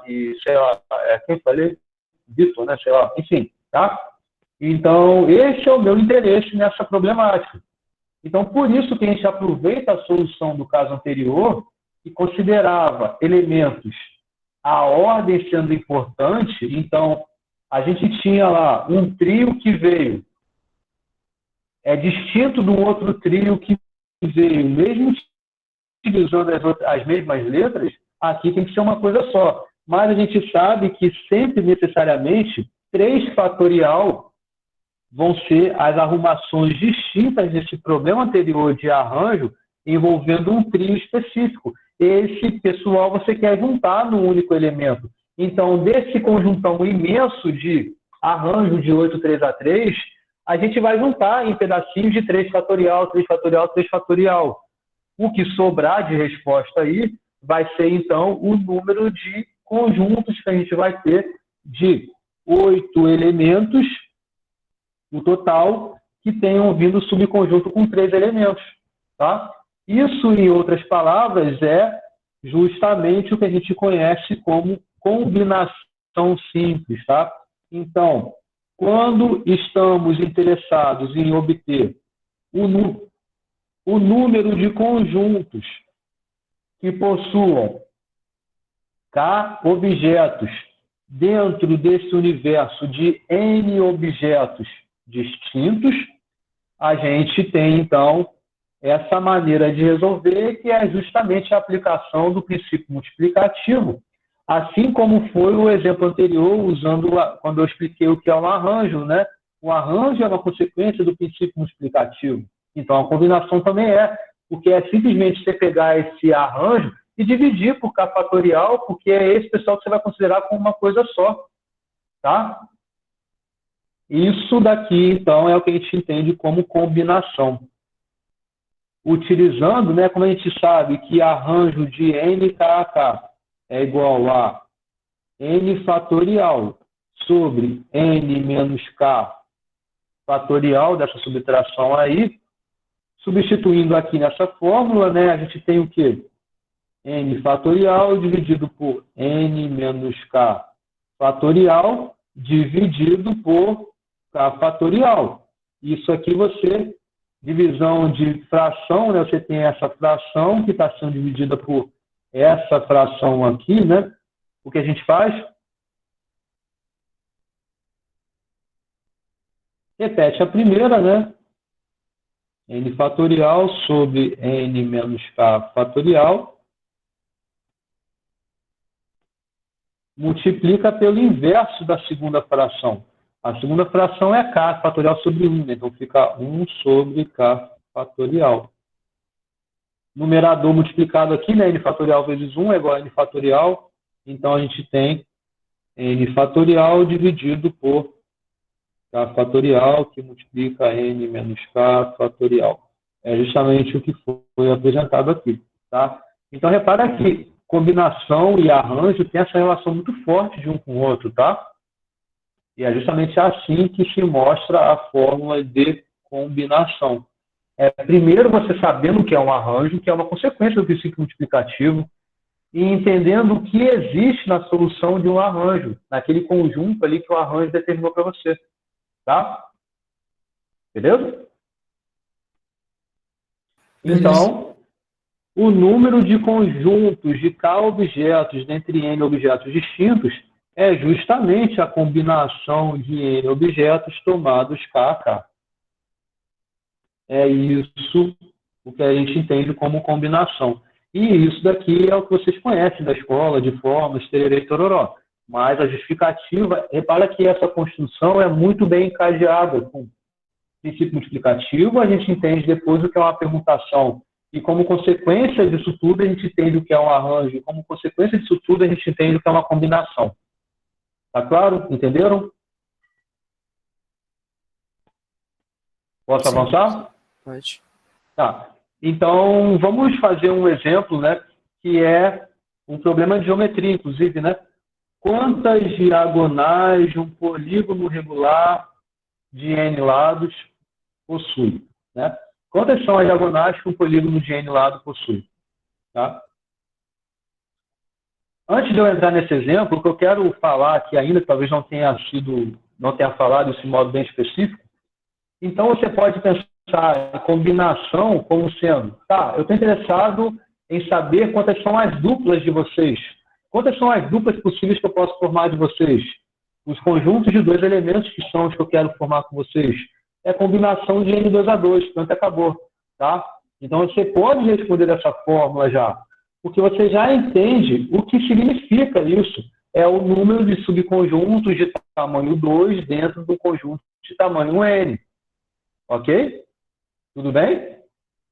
e sei lá, quem falei? Vitor, né? Sei lá, enfim, tá? Então, esse é o meu interesse nessa problemática. Então, por isso que a gente aproveita a solução do caso anterior e considerava elementos, a ordem sendo importante. Então, a gente tinha lá um trio que veio, distinto do outro trio que veio, mesmo utilizando as mesmas letras, aqui tem que ser uma coisa só. Mas a gente sabe que sempre, necessariamente, 3 fatorial vão ser as arrumações distintas desse problema anterior de arranjo envolvendo um trio específico. Esse pessoal você quer juntar num único elemento. Então, desse conjuntão imenso de arranjo de 8, 3 a 3, a gente vai juntar em pedacinhos de 3 fatorial, 3 fatorial, 3 fatorial. O que sobrar de resposta aí vai ser, então, o número de conjuntos que a gente vai ter de 8 elementos, o total, que tenham vindo subconjunto com 3 elementos. Tá? Isso, em outras palavras, é justamente o que a gente conhece como combinação simples. Tá? Então, quando estamos interessados em obter o número de conjuntos que possuam K objetos dentro desse universo de N objetos distintos, a gente tem, então, essa maneira de resolver, que é justamente a aplicação do princípio multiplicativo, assim como foi o exemplo anterior, quando eu expliquei o que é um arranjo, né? O arranjo é uma consequência do princípio multiplicativo. Então, a combinação também porque é simplesmente você pegar esse arranjo e dividir por K fatorial, porque é esse pessoal que você vai considerar como uma coisa só. Tá? Isso daqui, então, é o que a gente entende como combinação. Utilizando, né, como a gente sabe que arranjo de NKK é igual a N fatorial sobre N menos K fatorial, dessa subtração aí, substituindo aqui nessa fórmula, né, a gente tem o quê? N fatorial dividido por N menos K fatorial dividido por K fatorial. Isso aqui divisão de fração, né? Você tem essa fração que está sendo dividida por essa fração aqui, né? O que a gente faz? Repete a primeira, né? N fatorial sobre N menos K fatorial. Multiplica pelo inverso da segunda fração. A segunda fração é K fatorial sobre 1, né? Então fica 1 sobre K fatorial. Numerador multiplicado aqui, né? N fatorial vezes 1 é igual a N fatorial. Então a gente tem N fatorial dividido por K fatorial, que multiplica N menos K fatorial. É justamente o que foi apresentado aqui, tá? Então, repara que combinação e arranjo tem essa relação muito forte de um com o outro, tá? E é justamente assim que se mostra a fórmula de combinação. Primeiro, você sabendo o que é um arranjo, que é uma consequência do princípio multiplicativo, e entendendo o que existe na solução de um arranjo, naquele conjunto ali que o arranjo determinou para você. Tá? Beleza? Então, o número de conjuntos de K objetos dentre N objetos distintos é justamente a combinação de N objetos tomados K a K. É isso o que a gente entende como combinação. E isso daqui é o que vocês conhecem da escola, de formas, tererê, tororó. Mas a justificativa, repara que essa construção é muito bem encadeada com o princípio multiplicativo, a gente entende depois o que é uma permutação. E como consequência disso tudo, a gente entende o que é um arranjo. E como consequência disso tudo, a gente entende o que é uma combinação. Tá claro? Entenderam? Posso avançar? Pode. Tá. Então, vamos fazer um exemplo, né, que é um problema de geometria, inclusive, né? Quantas diagonais de um polígono regular de N lados possui? Né? Quantas são as diagonais que um polígono de N lados possui? Tá? Antes de eu entrar nesse exemplo, o que eu quero falar aqui ainda, que talvez não tenha falado desse modo bem específico, então você pode pensar em combinação como sendo, tá, eu estou interessado em saber quantas são as duplas de vocês. Quantas são as duplas possíveis que eu posso formar de vocês? Os conjuntos de dois elementos que são os que eu quero formar com vocês. É a combinação de N2A2, pronto, acabou. Tá? Então, você pode responder dessa fórmula já, porque você já entende o que significa isso. É o número de subconjuntos de tamanho 2 dentro do conjunto de tamanho N. Ok? Tudo bem?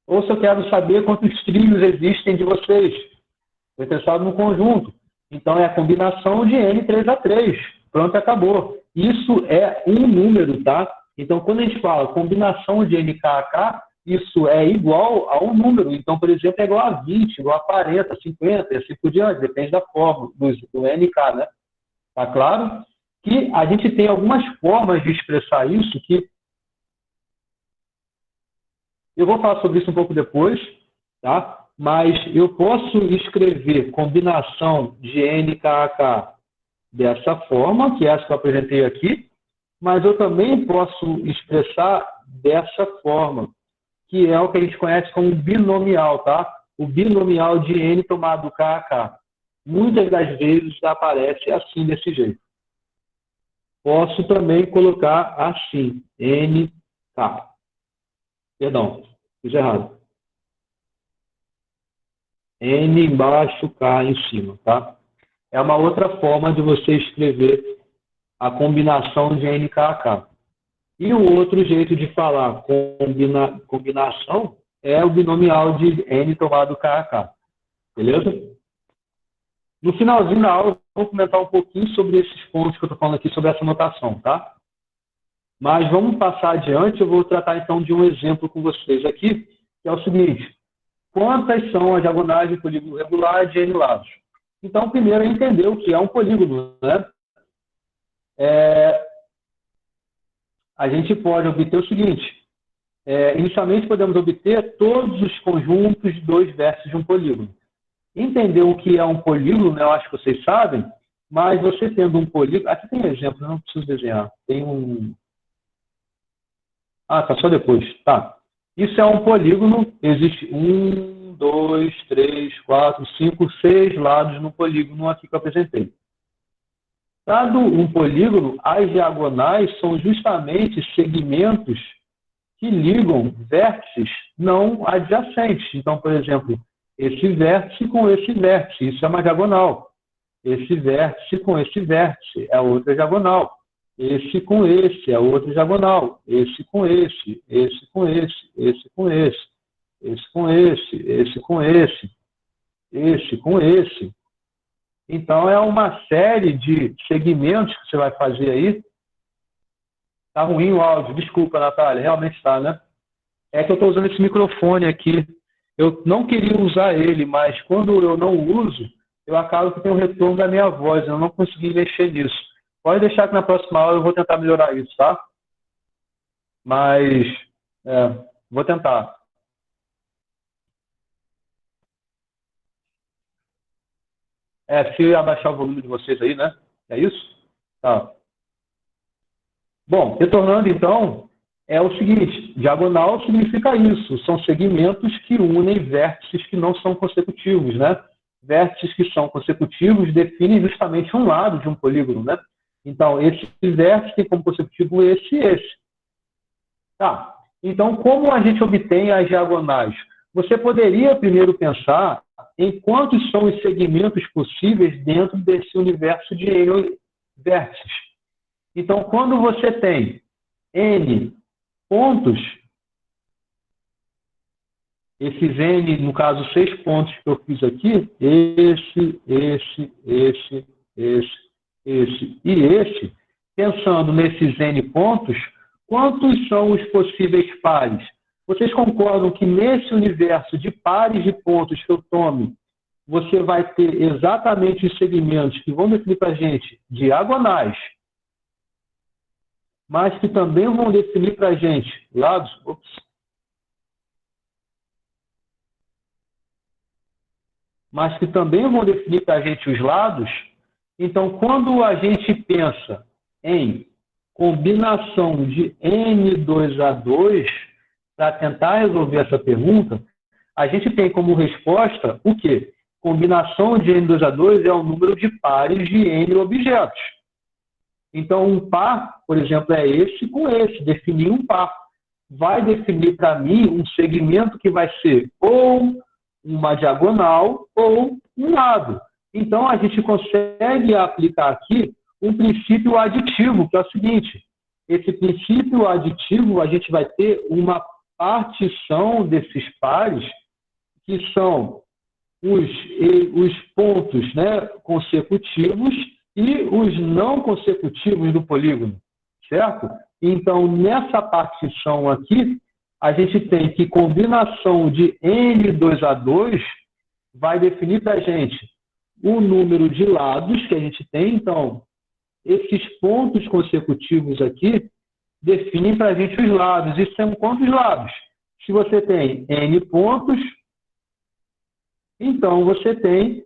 Ou se eu quero saber quantos trilhos existem de vocês. Estou interessado no conjunto. Então, é a combinação de N3A3. Pronto, acabou. Isso é um número, tá? Então, quando a gente fala combinação de NK a K, isso é igual a um número. Então, por exemplo, é igual a 20, igual a 40, 50, e assim por diante. Depende da fórmula, do NK, né? Tá claro? Que a gente tem algumas formas de expressar isso que eu vou falar sobre isso um pouco depois, tá? Mas eu posso escrever combinação de NKK dessa forma, que é essa que eu apresentei aqui, mas eu também posso expressar dessa forma, que é o que a gente conhece como binomial, tá? O binomial de N tomado K a K. Muitas das vezes aparece assim, desse jeito. Posso também colocar assim, NK. Perdão, fiz errado. N embaixo, K em cima, tá? É uma outra forma de você escrever a combinação de NKK. E o outro jeito de falar combinação é o binomial de N tomado KK. Beleza? No finalzinho da aula, eu vou comentar um pouquinho sobre esses pontos que eu estou falando aqui, sobre essa notação, tá? Mas vamos passar adiante, eu vou tratar então de um exemplo com vocês aqui, que é o seguinte: quantas são as diagonais de um polígono regular de N lados? Então, primeiro é entender o que é um polígono, né? A gente pode obter o seguinte: inicialmente podemos obter todos os conjuntos de dois vértices de um polígono. Entender o que é um polígono, né, eu acho que vocês sabem, mas você tendo um polígono... Aqui tem um exemplo, eu não preciso desenhar. Tem um... Ah, tá, só depois. Tá. Isso é um polígono, existe 1, 2, 3, 4, 5, 6 lados no polígono aqui que eu apresentei. Dado um polígono, as diagonais são justamente segmentos que ligam vértices não adjacentes. Então, por exemplo, esse vértice com esse vértice, isso é uma diagonal. Esse vértice com esse vértice é outra diagonal. Esse com esse é outra diagonal. Esse com esse com esse com esse com esse com esse com esse. Então, é uma série de segmentos que você vai fazer aí. Tá ruim o áudio, desculpa, Natália, realmente está, né? É que eu estou usando esse microfone aqui. Eu não queria usar ele, mas quando eu não uso, eu acabo que tem um retorno da minha voz. Eu não consegui mexer nisso. Pode deixar que na próxima aula eu vou tentar melhorar isso, tá? Mas, vou tentar. Se abaixar o volume de vocês aí, né? É isso? Tá. Bom, retornando então, é o seguinte, diagonal significa isso, são segmentos que unem vértices que não são consecutivos, né? Vértices que são consecutivos definem justamente um lado de um polígono, né? Então, esse vértice tem como consecutivo esse e esse. Tá, então como a gente obtém as diagonais? Você poderia primeiro pensar em quantos são os segmentos possíveis dentro desse universo de N vértices. Então, quando você tem N pontos, esses N, no caso, 6 pontos que eu fiz aqui, esse e esse, pensando nesses N pontos, quantos são os possíveis pares? Vocês concordam que nesse universo de pares de pontos que eu tome, você vai ter exatamente os segmentos que vão definir para a gente diagonais, mas que também vão definir para a gente lados? Mas que também vão definir para a gente os lados? Então, quando a gente pensa em combinação de N2A2, para tentar resolver essa pergunta, a gente tem como resposta o quê? Combinação de N2A2 é o número de pares de N objetos. Então, um par, por exemplo, é esse com esse, definir um par. Vai definir para mim um segmento que vai ser ou uma diagonal ou um lado. Então, a gente consegue aplicar aqui um princípio aditivo, que é o seguinte, esse princípio aditivo, a gente vai ter uma partição desses pares, que são os pontos, né, consecutivos e os não consecutivos do polígono, certo? Então, nessa partição aqui, a gente tem que combinação de N2A2 vai definir para a gente o número de lados que a gente tem. Então, esses pontos consecutivos aqui definem para a gente os lados. E são quantos lados? Se você tem N pontos, então você tem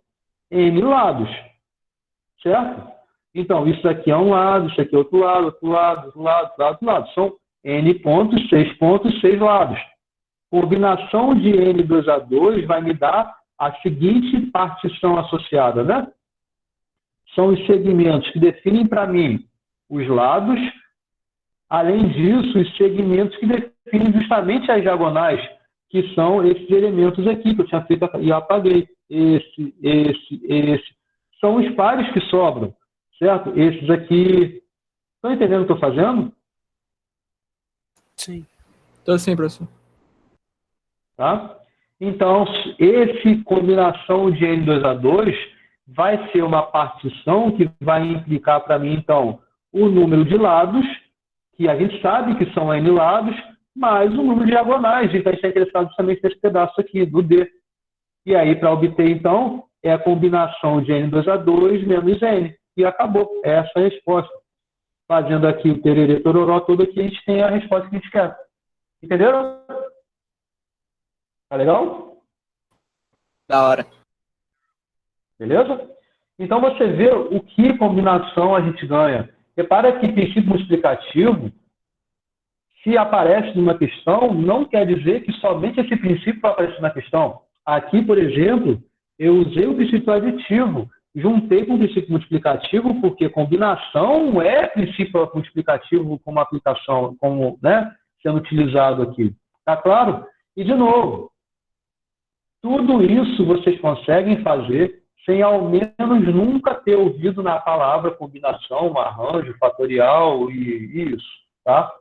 N lados, certo? Então, isso aqui é um lado, isso aqui é outro lado, outro lado, outro lado, outro lado. São N pontos, 6 lados. Combinação de N2A2 vai me dar a seguinte partição associada, né? São os segmentos que definem para mim os lados. Além disso, os segmentos que definem justamente as diagonais, que são esses elementos aqui, que eu tinha feito e apaguei. Esse. São os pares que sobram, certo? Esses aqui. Estão entendendo o que eu estou fazendo? Sim. Tô sim, professor. Tá? Então, esse combinação de N2A2 vai ser uma partição que vai implicar para mim, então, o número de lados, que a gente sabe que são N lados, mais o número de diagonais. Então, a gente está interessado justamente nesse pedaço aqui, do D. E aí, para obter, então, é a combinação de N2A2 menos N. E acabou. Essa é a resposta. Fazendo aqui o tererê tororó todo aqui, a gente tem a resposta que a gente quer. Entenderam? Tá legal? Da hora. Beleza? Então, você vê o que combinação a gente ganha. Repara que princípio multiplicativo, se aparece numa questão, não quer dizer que somente esse princípio vai aparecer na questão. Aqui, por exemplo, eu usei o princípio aditivo, juntei com o princípio multiplicativo, porque combinação é princípio multiplicativo como aplicação, como, né, sendo utilizado aqui. Tá claro? E, de novo, tudo isso vocês conseguem fazer sem ao menos nunca ter ouvido na palavra combinação, arranjo, fatorial e isso, tá?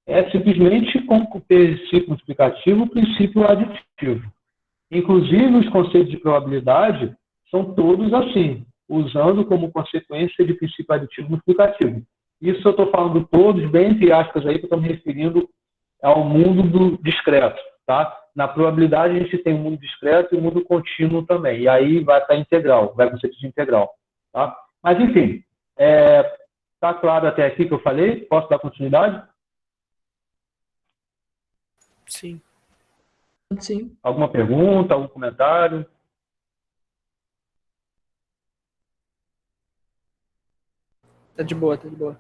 É simplesmente com o princípio multiplicativo, o princípio aditivo. Inclusive, os conceitos de probabilidade são todos assim, usando como consequência de princípio aditivo multiplicativo. Isso eu estou falando todos, bem entre aspas, aí, que eu estou me referindo ao mundo do discreto. Tá? Na probabilidade, a gente tem o mundo discreto e o mundo contínuo também. E aí vai para integral, vai para o conceito de integral. Tá? Mas, enfim, está claro até aqui que eu falei? Posso dar continuidade? Sim. Sim. Alguma pergunta, algum comentário? Tá de boa, tá de boa.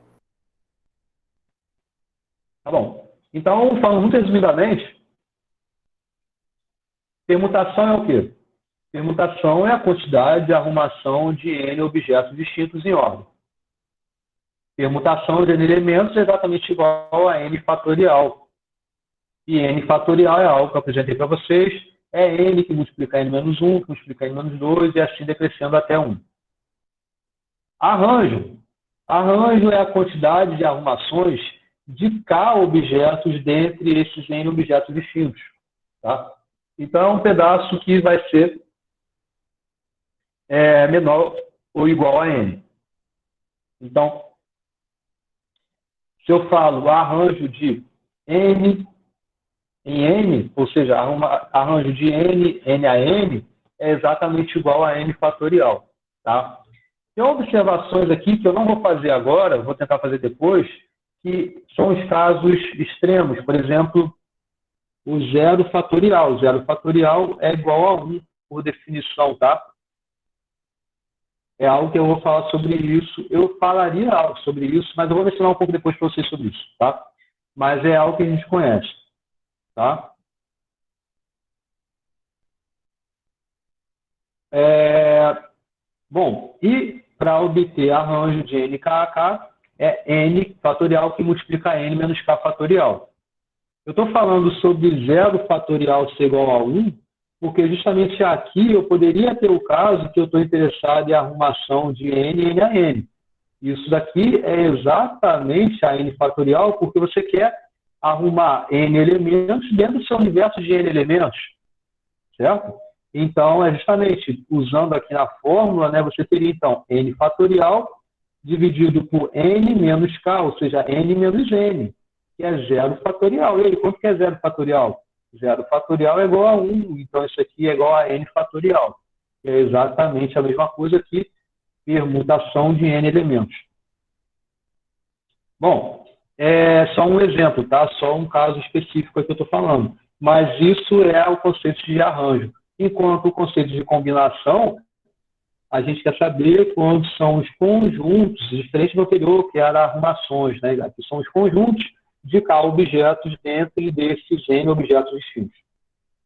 Tá bom. Então, falando muito resumidamente, permutação é o quê? Permutação é a quantidade de arrumação de N objetos distintos em ordem. Permutação de N elementos é exatamente igual a N fatorial. E N fatorial é algo que eu apresentei para vocês. É N que multiplica N menos 1, que multiplica N menos 2, e assim decrescendo até 1. Arranjo. Arranjo é a quantidade de arrumações de K objetos dentre esses N objetos distintos. Tá? Então, é um pedaço que vai ser menor ou igual a N. Então, se eu falo arranjo de N em N, ou seja, arranjo de N a N, é exatamente igual a N fatorial. Tá? Tem observações aqui que eu não vou fazer agora, vou tentar fazer depois, que são os casos extremos. Por exemplo, o zero fatorial. O zero fatorial é igual a 1, por definição, tá? É algo que eu vou falar sobre isso. Eu falaria algo sobre isso, mas eu vou mencionar um pouco depois para vocês sobre isso, tá? Mas é algo que a gente conhece, tá? Bom, e para obter arranjo de NKK, é N fatorial que multiplica N menos K fatorial. Eu estou falando sobre zero fatorial ser igual a 1, porque justamente aqui eu poderia ter o caso que eu estou interessado em arrumação de N a N. Isso daqui é exatamente a N fatorial, porque você quer arrumar N elementos dentro do seu universo de N elementos, certo? Então, é justamente usando aqui na fórmula, né, você teria, então, N fatorial dividido por N menos K, ou seja, N menos N, que é zero fatorial. E aí, quanto que é zero fatorial? Zero fatorial é igual a 1, então isso aqui é igual a N fatorial. É exatamente a mesma coisa que permutação de N elementos. Bom, é só um exemplo, tá? Só um caso específico que eu estou falando. Mas isso é o conceito de arranjo. Enquanto o conceito de combinação, a gente quer saber quando são os conjuntos, diferente do anterior, que era arrumações, né? Aqui são os conjuntos de K objetos dentro desses N objetos distintos.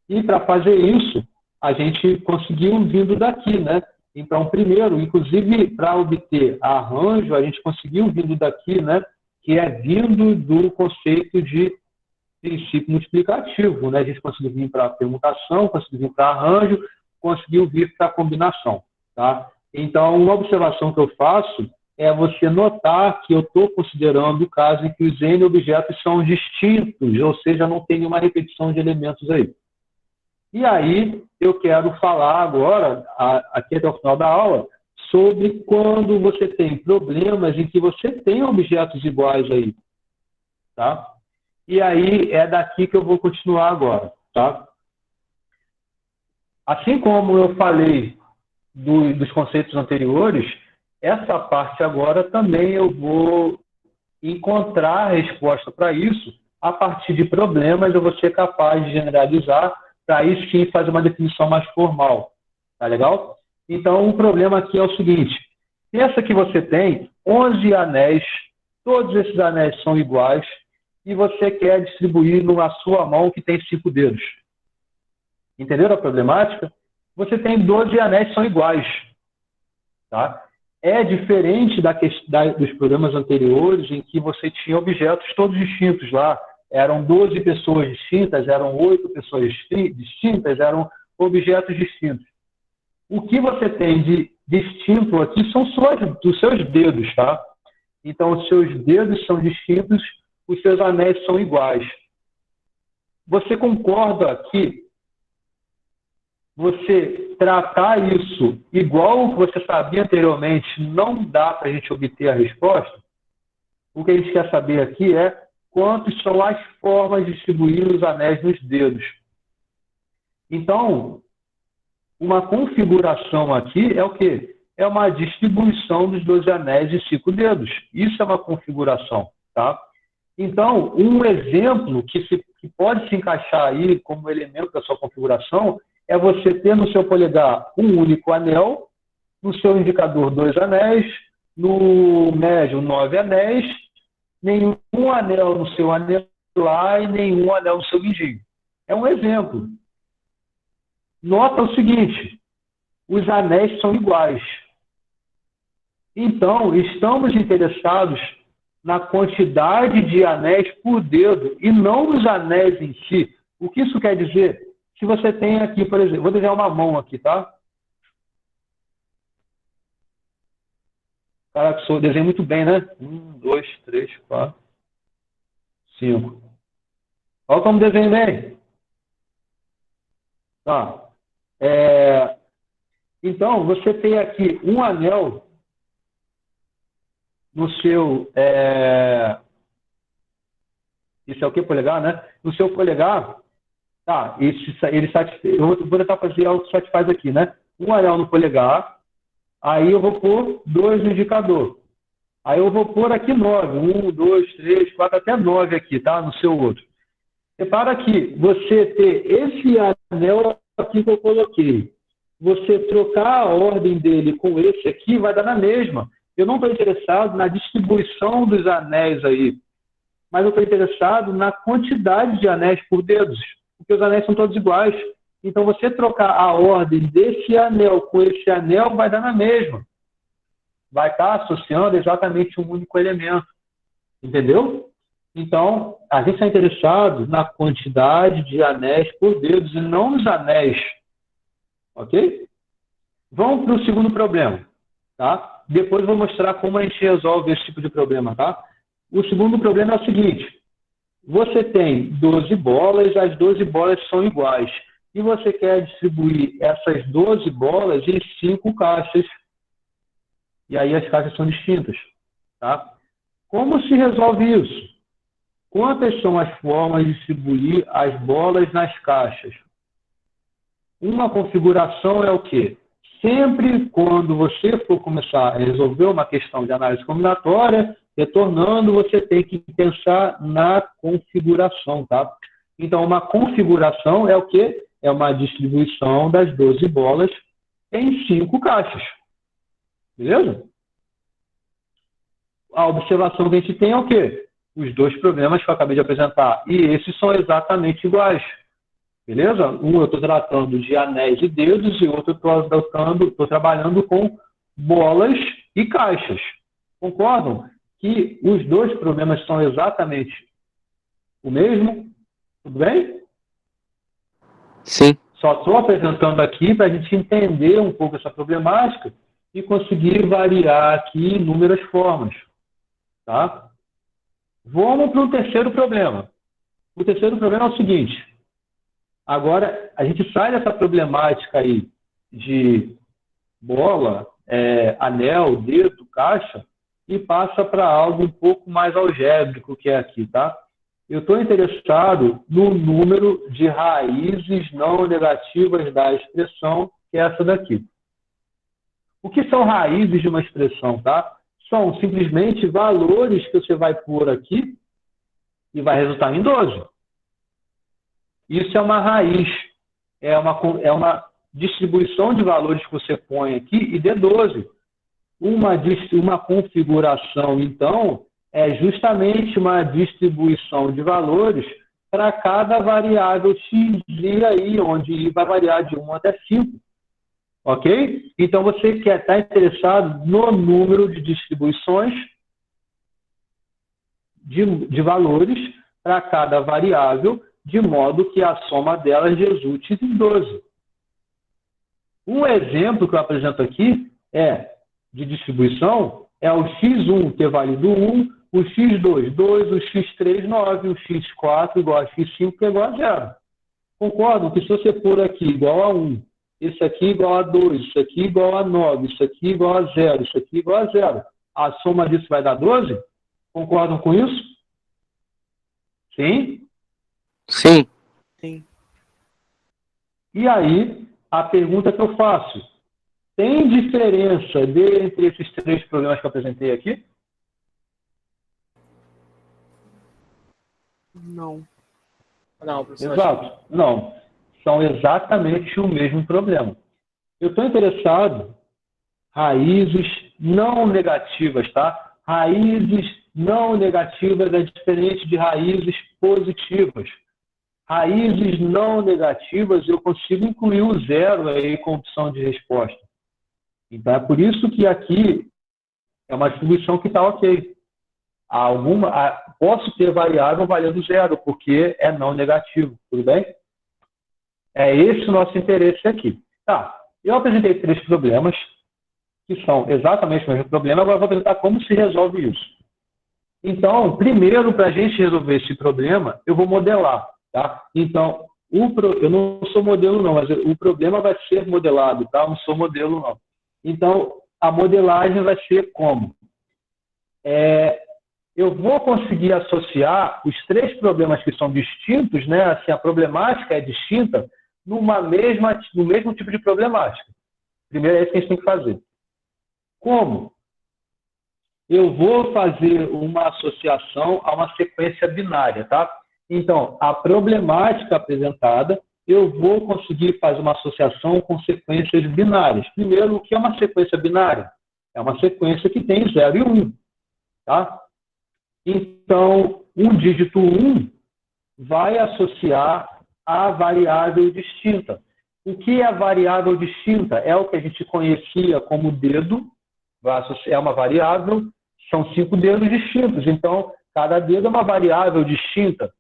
E para fazer isso, a gente conseguiu vindo daqui, né? Então, primeiro, inclusive para obter arranjo, a gente conseguiu vindo daqui, né? Que é vindo do conceito de princípio multiplicativo, né? A gente conseguiu vir para permutação, conseguiu vir para arranjo, conseguiu vir para combinação, tá? Então, uma observação que eu faço é você notar que eu estou considerando o caso em que os N objetos são distintos, ou seja, não tem nenhuma repetição de elementos aí. E aí, eu quero falar agora, aqui até o final da aula, sobre quando você tem problemas em que você tem objetos iguais aí, tá? E aí, é daqui que eu vou continuar agora, tá? Assim como eu falei dos conceitos anteriores, essa parte agora também eu vou encontrar a resposta para isso a partir de problemas, eu vou ser capaz de generalizar para aí sim fazer uma definição mais formal, tá legal? Então, o problema aqui é o seguinte, pensa que você tem 11 anéis, todos esses anéis são iguais, e você quer distribuir na sua mão que tem 5 dedos. Entenderam a problemática? Você tem 12 anéis que são iguais. Tá? É diferente dos programas anteriores, em que você tinha objetos todos distintos lá. Eram 12 pessoas distintas, eram 8 pessoas distintas, eram objetos distintos. O que você tem de distinto aqui são os seus dedos, tá? Então, os seus dedos são distintos, os seus anéis são iguais. Você concorda que você tratar isso igual o que você sabia anteriormente não dá para a gente obter a resposta? O que a gente quer saber aqui é quantas são as formas de distribuir os anéis nos dedos. Então, uma configuração aqui é o quê? É uma distribuição dos 12 anéis de 5 dedos. Isso é uma configuração, tá? Então, um exemplo que pode se encaixar aí como elemento da sua configuração é você ter no seu polegar um único anel, no seu indicador 2 anéis, no médio 9 anéis, nenhum anel no seu anelar e nenhum anel no seu mindinho. É um exemplo. Nota o seguinte, os anéis são iguais. Então, estamos interessados na quantidade de anéis por dedo e não nos anéis em si. O que isso quer dizer? Se você tem aqui, por exemplo, vou desenhar uma mão aqui, tá? Caraca, eu desenho muito bem, né? 1, 2, 3, 4, 5. Olha como desenho bem. Tá. Então, você tem aqui um anel no seu... Isso é o que? Polegar, né? No seu polegar... Tá, eu vou tentar fazer algo que satisfaz aqui, né? Um anel no polegar, aí eu vou pôr 2 no indicador. Aí eu vou pôr aqui 9, 1, 2, 3, 4, até 9 aqui, tá? No seu outro. Repara que você ter esse anel aqui que eu coloquei, você trocar a ordem dele com esse aqui, vai dar na mesma. Eu não estou interessado na distribuição dos anéis aí, mas eu estou interessado na quantidade de anéis por dedos. Porque os anéis são todos iguais. Então, você trocar a ordem desse anel com esse anel vai dar na mesma. Vai estar associando exatamente um único elemento. Entendeu? Então, a gente está interessado na quantidade de anéis por dedos e não nos anéis. Ok? Vamos para o segundo problema. Tá? Depois eu vou mostrar como a gente resolve esse tipo de problema. Tá? O segundo problema é o seguinte. Você tem 12 bolas, as 12 bolas são iguais. E você quer distribuir essas 12 bolas em 5 caixas. E aí as caixas são distintas. Tá? Como se resolve isso? Quantas são as formas de distribuir as bolas nas caixas? Uma configuração é o quê? Sempre quando você for começar a resolver uma questão de análise combinatória, retornando, você tem que pensar na configuração, tá? Então, uma configuração é o quê? É uma distribuição das 12 bolas em 5 caixas. Beleza? A observação que a gente tem é o quê? Os 2 problemas que eu acabei de apresentar. E esses são exatamente iguais. Beleza? Um eu estou tratando de anéis e dedos e outro eu estou trabalhando com bolas e caixas. Concordam? Que os 2 problemas são exatamente o mesmo? Tudo bem? Sim. Só estou apresentando aqui para a gente entender um pouco essa problemática e conseguir variar aqui inúmeras formas. Tá? Vamos para o terceiro problema. O terceiro problema é o seguinte. Agora, a gente sai dessa problemática aí de bola, anel, dedo, caixa, e passa para algo um pouco mais algébrico que é aqui, tá? Eu estou interessado no número de raízes não negativas da expressão, que é essa daqui. O que são raízes de uma expressão, tá? São simplesmente valores que você vai pôr aqui e vai resultar em 12. Isso é uma raiz, é uma distribuição de valores que você põe aqui e dê 12. Uma configuração, então, é justamente uma distribuição de valores para cada variável x aí, onde i vai variar de 1 até 5. Ok? Então, você está interessado no número de distribuições de valores para cada variável, de modo que a soma delas resulte em 12. Um exemplo que eu apresento aqui de distribuição é o x1 ter valido 1, o x2, 2, o x3, 9, o x4 igual a x5, que é igual a 0. Concordam que se você pôr aqui igual a 1, isso aqui igual a 2, isso aqui igual a 9, isso aqui igual a 0, isso aqui igual a 0, a soma disso vai dar 12? Concordam com isso? Sim? Sim. Sim. E aí, a pergunta que eu faço, tem diferença entre esses 3 problemas que eu apresentei aqui? Não. Não, professor. Exato. Não. São exatamente o mesmo problema. Eu estou interessado raízes não negativas, tá? Raízes não negativas é diferente de raízes positivas. Raízes não negativas eu consigo incluir o 0 aí com opção de resposta. Então, é por isso que aqui é uma distribuição que está ok. Posso ter variável valendo 0, porque é não negativo, tudo bem? É esse o nosso interesse aqui. Tá, eu apresentei 3 problemas, que são exatamente o mesmo problema, agora eu vou apresentar como se resolve isso. Então, primeiro, para a gente resolver esse problema, eu vou modelar. Tá? Então, eu não sou modelo não, mas o problema vai ser modelado, tá? Eu não sou modelo não. Então, a modelagem vai ser como? Eu vou conseguir associar os 3 problemas que são distintos, né? Assim, a problemática é distinta, no mesmo tipo de problemática. Primeiro é isso que a gente tem que fazer. Como? Eu vou fazer uma associação a uma sequência binária, tá? Então, a problemática apresentada, eu vou conseguir fazer uma associação com sequências binárias. Primeiro, o que é uma sequência binária? É uma sequência que tem 0 e 1. Tá? Então, um dígito 1 vai associar a variável distinta. O que é variável distinta? É o que a gente conhecia como dedo, é uma variável, são 5 dedos distintos. Então, cada dedo é uma variável distinta.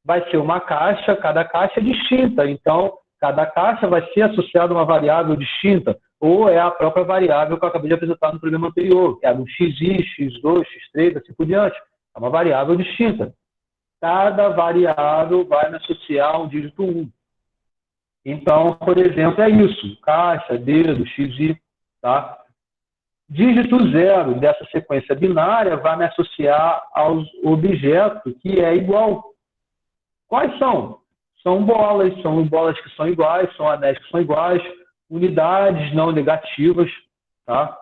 Vai ser uma caixa, cada caixa é distinta. Então, cada caixa vai ser associada a uma variável distinta, ou é a própria variável que eu acabei de apresentar no problema anterior, que é um xi, x2, x3, assim por diante. É uma variável distinta. Cada variável vai me associar a um dígito 1. Então, por exemplo, é isso. Caixa, dedo, xi, tá? Dígito 0 dessa sequência binária vai me associar ao objeto que é igual. Quais são? São bolas que são iguais, são anéis que são iguais, unidades não negativas, tá?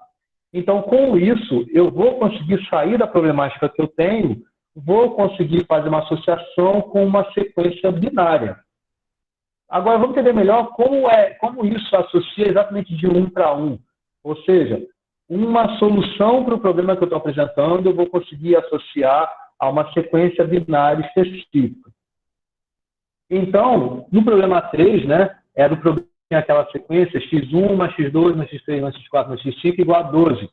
Então, com isso, eu vou conseguir sair da problemática que eu tenho, vou conseguir fazer uma associação com uma sequência binária. Agora, vamos entender melhor como isso associa exatamente de 1 para 1. Ou seja, uma solução para o problema que eu estou apresentando, eu vou conseguir associar a uma sequência binária específica. Então, no problema 3, né, era o problema que tinha aquela sequência x1 mais x2 mais x3 mais x4 mais x5 igual a 12.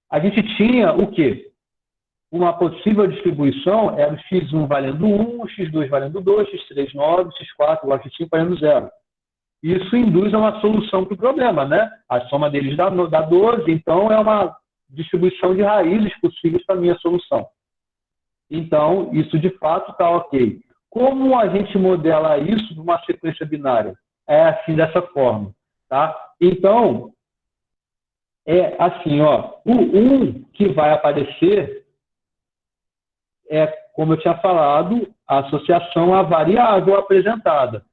A gente tinha o quê? Uma possível distribuição era o x1 valendo 1, o x2 valendo 2, x3 9, x4 igual a x5 valendo 0. Isso induz a uma solução para o problema, né? A soma deles dá 12, então é uma distribuição de raízes possíveis para a minha solução. Então, isso de fato está ok. Como a gente modela isso numa sequência binária? É assim, dessa forma. Tá? Então, é assim, ó, o 1 que vai aparecer é, como eu tinha falado, a associação à variável apresentada.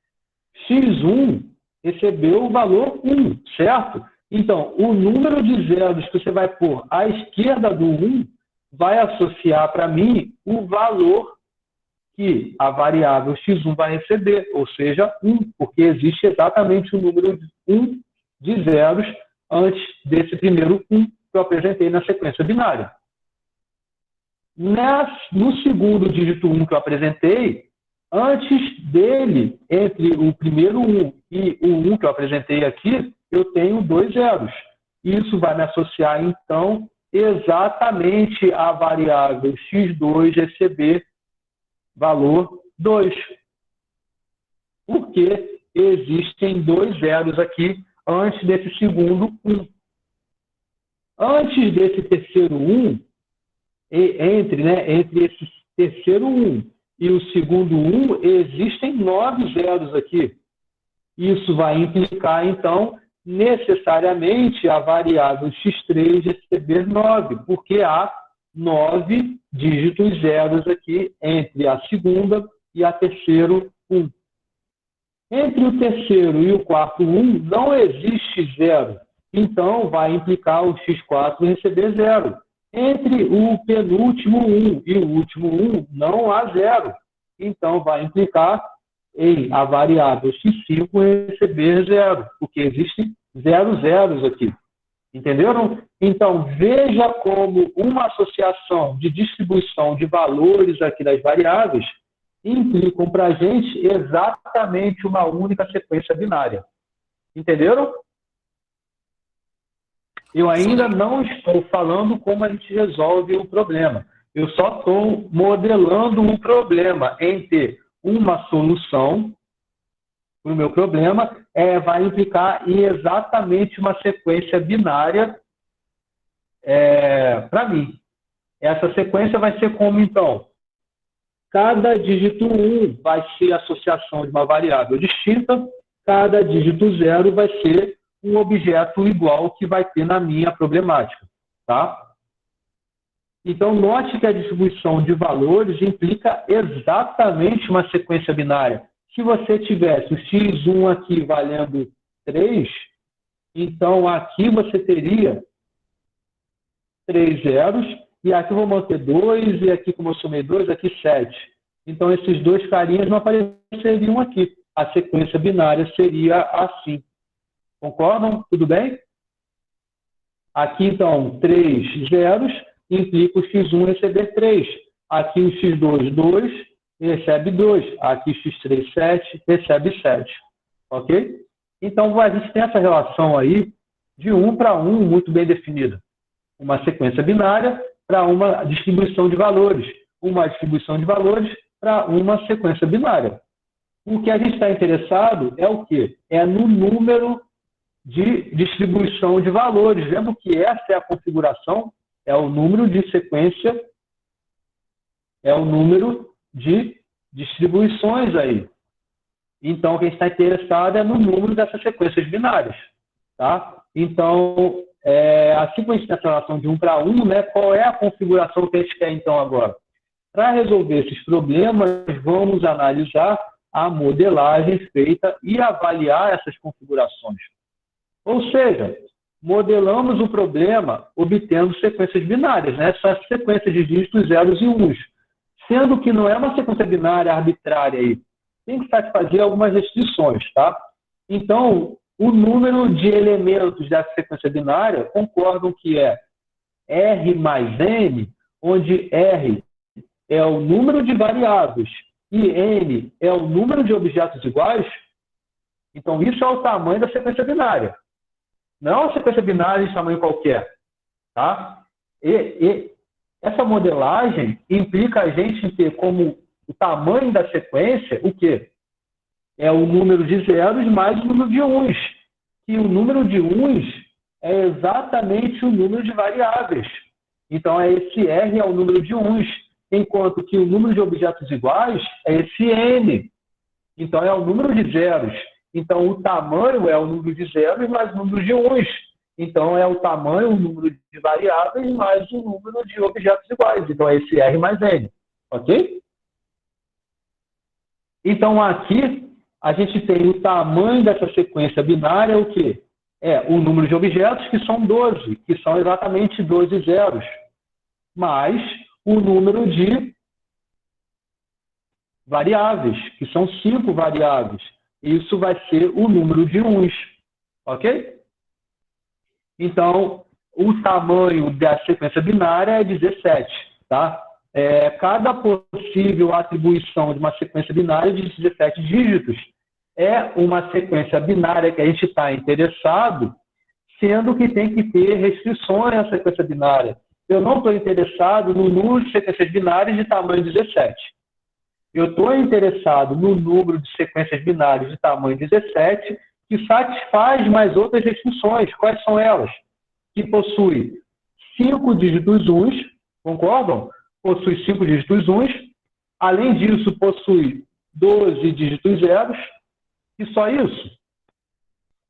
x1 recebeu o valor 1, certo? Então, o número de zeros que você vai pôr à esquerda do 1 vai associar para mim o valor que a variável x1 vai receber, ou seja, 1, porque existe exatamente o número 1 de zeros antes desse primeiro 1 que eu apresentei na sequência binária. No segundo dígito 1 que eu apresentei, Antes dele, entre o primeiro 1 e o 1 que eu apresentei aqui, eu tenho 2 zeros. Isso vai me associar, então, exatamente à variável x2 receber valor 2. Porque existem 2 zeros aqui antes desse segundo 1. Antes desse terceiro 1, entre esse terceiro 1 e o segundo 1, existem 9 zeros aqui. Isso vai implicar, então, necessariamente a variável x3 receber 9, porque há 9 dígitos zeros aqui entre a segunda e a terceiro 1. Entre o terceiro e o quarto 1 não existe zero, então vai implicar o x4 receber 0. Entre o penúltimo 1 e o último 1 não há zero, então vai implicar em a variável x5 receber 0, porque existem 0 zeros aqui. Entenderam? Então, veja como uma associação de distribuição de valores aqui das variáveis implicam para a gente exatamente uma única sequência binária. Entenderam? Eu ainda não estou falando como a gente resolve o problema. Eu só estou modelando o problema em ter uma solução para o meu problema, vai implicar em exatamente uma sequência binária para mim. Essa sequência vai ser como, então? Cada dígito 1 vai ser a associação de uma variável distinta, cada dígito 0 vai ser um objeto igual que vai ter na minha problemática. Tá? Então, note que a distribuição de valores implica exatamente uma sequência binária. Se você tivesse o x1 aqui valendo 3, então aqui você teria 3 zeros, e aqui eu vou manter 2, e aqui, como eu somei 2, aqui 7. Então, esses dois carinhas não apareceriam aqui. A sequência binária seria assim. Concordam? Tudo bem? Aqui, então, 3 zeros implica o x1 receber 3. Aqui o x2, 2, recebe 2. Aqui x3, 7, recebe 7. Ok? Então, a gente tem essa relação aí de 1 para 1 muito bem definida. Uma sequência binária para uma distribuição de valores. Uma distribuição de valores para uma sequência binária. O que a gente está interessado é o quê? É no número de distribuição de valores. Lembra que essa é a configuração, é o número de sequência, é o número de distribuições aí. Então, o que a gente está interessado é no número dessas sequências binárias. Tá? Então, assim como a gente tem essa relação de 1 para 1, né, qual é a configuração que a gente quer então agora? Para resolver esses problemas, vamos analisar a modelagem feita e avaliar essas configurações. Ou seja, modelamos o problema obtendo sequências binárias, né? Essas sequências de dígitos zeros e uns. Sendo que não é uma sequência binária arbitrária aí. Tem que satisfazer algumas restrições, tá? Então, o número de elementos dessa sequência binária concordam que é R mais N, onde R é o número de variáveis e N é o número de objetos iguais. Então, isso é o tamanho da sequência binária. Não é uma sequência binária de tamanho qualquer. Tá? E essa modelagem implica a gente ter como o tamanho da sequência o quê? É o número de zeros mais o número de uns. E o número de uns é exatamente o número de variáveis. Então, esse R é o número de uns, enquanto que o número de objetos iguais é esse N. Então, é o número de zeros. Então, o tamanho é o número de zeros mais o número de uns. Então, é o tamanho, o número de variáveis mais o número de objetos iguais. Então, é esse R mais N. Ok? Então, aqui, a gente tem o tamanho dessa sequência binária, o quê? É o número de objetos, que são 12, que são exatamente 12 zeros, mais o número de variáveis, que são 5 variáveis. Isso vai ser o número de uns, ok? Então, o tamanho da sequência binária é 17, tá? cada possível atribuição de uma sequência binária de 17 dígitos é uma sequência binária que a gente está interessado, sendo que tem que ter restrições à sequência binária. Eu não estou interessado no número de sequências binárias de tamanho 17. Eu estou interessado no número de sequências binárias de tamanho 17 que satisfaz mais outras restrições. Quais são elas? Que possui 5 dígitos uns, concordam? Possui 5 dígitos uns. Além disso, possui 12 dígitos zeros. E só isso?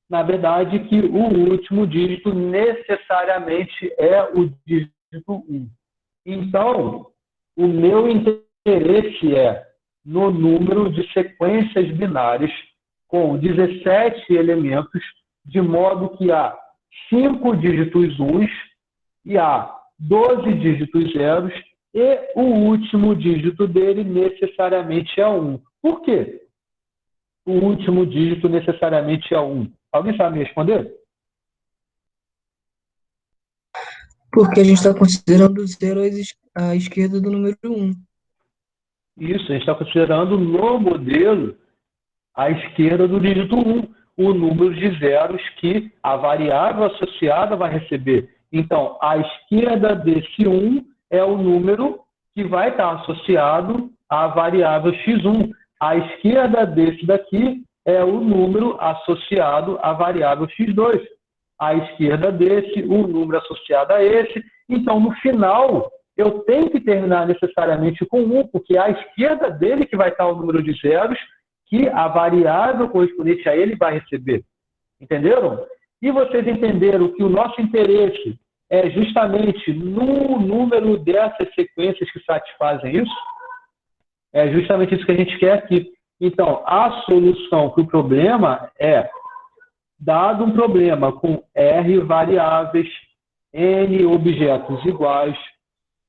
Na verdade, que o último dígito necessariamente é o dígito 1. Então, o meu interesse é no número de sequências binárias com 17 elementos, de modo que há 5 dígitos uns e há 12 dígitos zeros, e o último dígito dele necessariamente é 1. Por quê? O último dígito necessariamente é 1. Alguém sabe me responder? Porque a gente está considerando o zero à esquerda do número 1. Isso, a gente está considerando no modelo à esquerda do dígito 1 o número de zeros que a variável associada vai receber. Então, à esquerda desse 1 é o número que vai estar associado à variável x1. À esquerda desse daqui é o número associado à variável x2. À esquerda desse, o número associado a esse. Então, no final, eu tenho que terminar necessariamente com 1, porque é à esquerda dele que vai estar o número de zeros que a variável correspondente a ele vai receber. Entenderam? E vocês entenderam que o nosso interesse é justamente no número dessas sequências que satisfazem isso? É justamente isso que a gente quer aqui. Então, a solução para o problema é, dado um problema com R variáveis, N objetos iguais,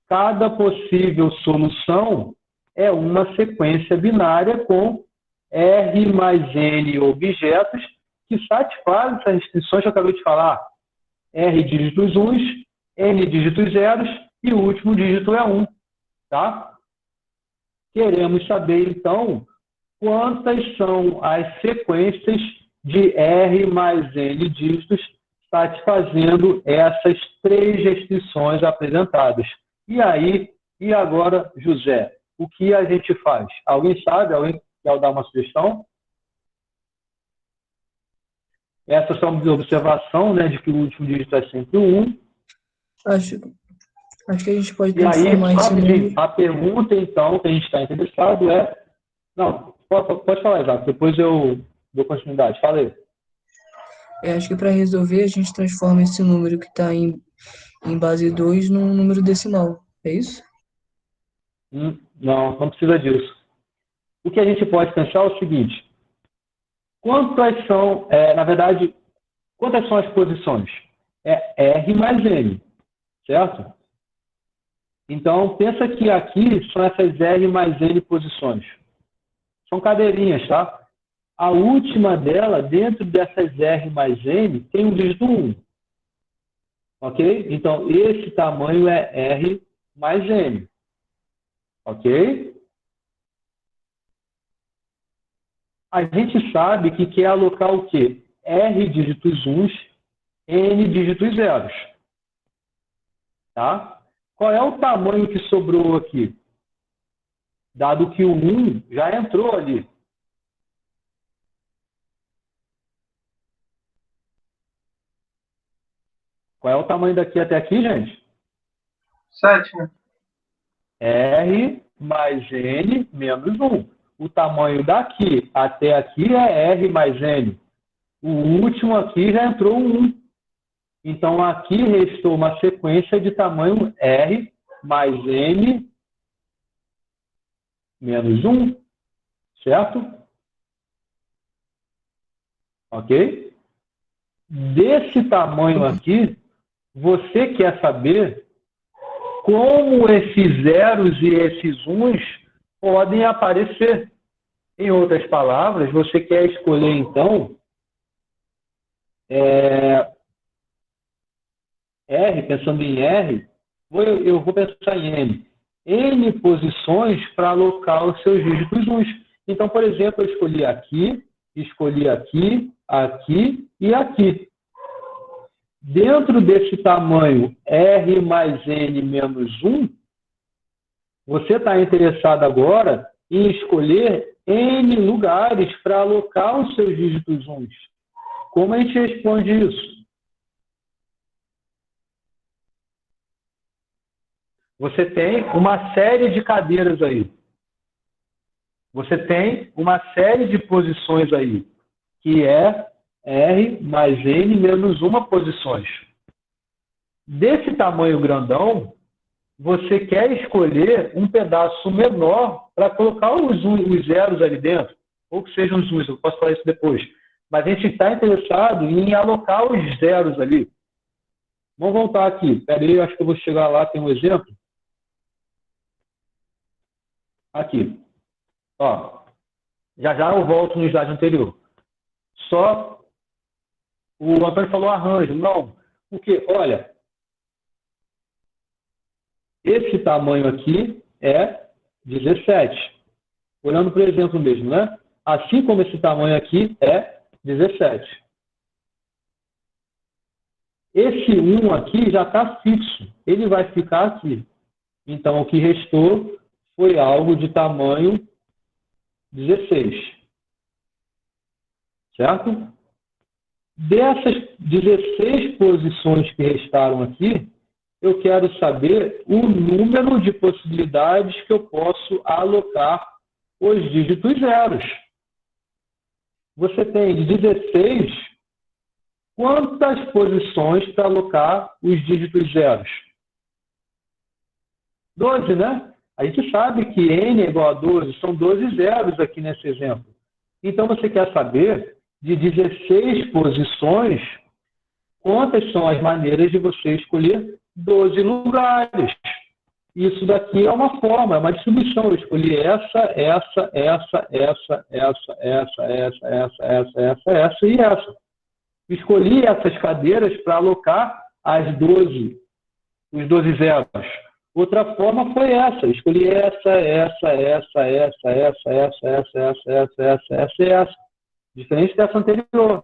cada possível solução é uma sequência binária com R mais N objetos que satisfazem essas restrições que eu acabei de falar. R dígitos uns, N dígitos zeros e o último dígito é 1. Tá? Queremos saber, então, quantas são as sequências de R mais N dígitos satisfazendo essas 3 restrições apresentadas. E aí, e agora, José, o que a gente faz? Alguém sabe? Alguém quer dar uma sugestão? Essas são de observação, né, de que o último dígito é sempre o 1. Acho que a gente pode E aí, transformar esse número. a pergunta, então, que a gente está interessado é... Não, pode falar, Isaac, depois eu dou continuidade. Fala aí. Eu acho que para resolver, a gente transforma esse número que está em base 2 num número decimal. É isso? Não precisa disso. O que a gente pode pensar é o seguinte: quantas são, na verdade, quantas são as posições? É R mais N, certo? Então, pensa que aqui são essas R mais N posições. São cadeirinhas, tá? A última dela, dentro dessas R mais N, tem um dígito 1. Ok? Então, esse tamanho é R mais N. Ok? A gente sabe que quer alocar o quê? R dígitos uns, N dígitos zeros. Tá? Qual é o tamanho que sobrou aqui? Dado que o 1 já entrou ali. Qual é o tamanho daqui até aqui, gente? 7, né? R mais N menos 1. O tamanho daqui até aqui é R mais N. O último aqui já entrou um 1. Então, aqui restou uma sequência de tamanho R mais N menos 1. Certo? Ok? Desse tamanho aqui, você quer saber como esses zeros e esses uns podem aparecer. Em outras palavras, você quer escolher, então, R, pensando em R, eu vou pensar em N. N posições para alocar os seus dígitos uns. Então, por exemplo, eu escolhi aqui e aqui. Dentro desse tamanho R mais N menos 1, você está interessado agora em escolher N lugares para alocar os seus dígitos uns. Como a gente responde isso? Você tem uma série de cadeiras aí. Você tem uma série de posições aí, que é R mais N menos 1 posições. Desse tamanho grandão, você quer escolher um pedaço menor para colocar os zeros ali dentro, ou que sejam os uns, eu posso falar isso depois. Mas a gente está interessado em alocar os zeros ali. Vamos voltar aqui. Espera aí, acho que eu vou chegar lá, tem um exemplo. Aqui. Ó, já eu volto no slide anterior. Só o Antônio falou arranjo. Não, porque, olha, esse tamanho aqui é 17. Olhando para o exemplo mesmo, né? Assim como esse tamanho aqui é 17. Esse 1 aqui já está fixo. Ele vai ficar aqui. Então, o que restou foi algo de tamanho 16. Certo? Dessas 16 posições que restaram aqui, eu quero saber o número de possibilidades que eu posso alocar os dígitos zeros. Você tem de 16, quantas posições para alocar os dígitos zeros? 12, né? A gente sabe que N é igual a 12, são 12 zeros aqui nesse exemplo. Então, você quer saber, de 16 posições, quantas são as maneiras de você escolher 12 lugares. Isso daqui é uma forma, é uma distribuição. Eu escolhi essa e essa. Escolhi essas cadeiras para alocar os 12 zeros. Outra forma foi essa. Escolhi essa. Diferente dessa anterior.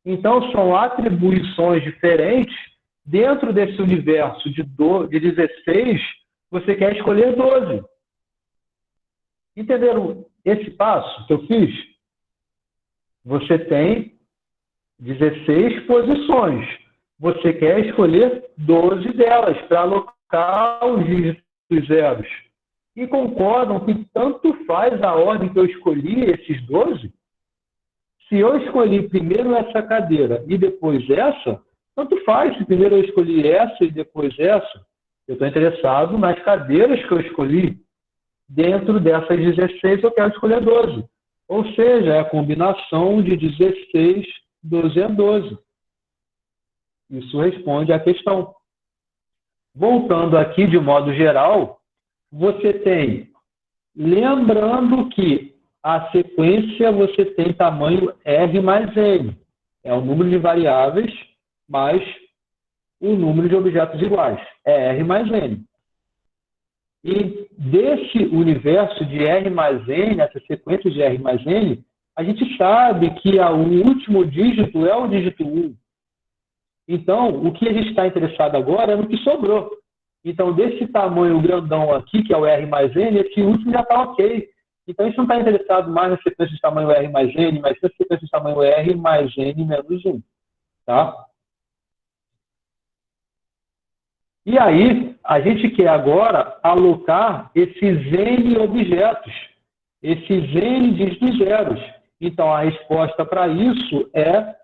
Então, são atribuições diferentes. Dentro desse universo de 16, você quer escolher 12. Entenderam esse passo que eu fiz? Você tem 16 posições. Você quer escolher 12 delas para alocar os dígitos zeros. E concordam que tanto faz a ordem que eu escolhi esses 12? Se eu escolhi primeiro essa cadeira e depois essa, tanto faz se primeiro eu escolhi essa e depois essa. Eu estou interessado nas cadeiras que eu escolhi. Dentro dessas 16, eu quero escolher 12. Ou seja, é a combinação de 16, 12 e 12. Isso responde à questão. Voltando aqui de modo geral, você tem, lembrando que a sequência você tem tamanho R mais N. É o número de variáveis mais o número de objetos iguais. É R mais N. E desse universo de R mais N, essa sequência de R mais N, a gente sabe que o último dígito é o dígito 1. Então, o que a gente está interessado agora é no que sobrou. Então, desse tamanho grandão aqui, que é o R mais N, esse último já está ok. Então, a gente não está interessado mais na sequência de tamanho R mais N, mas na sequência de tamanho R mais N menos 1. Tá? E aí, a gente quer agora alocar esses N objetos, esses N dígitos zeros. Então, a resposta para isso é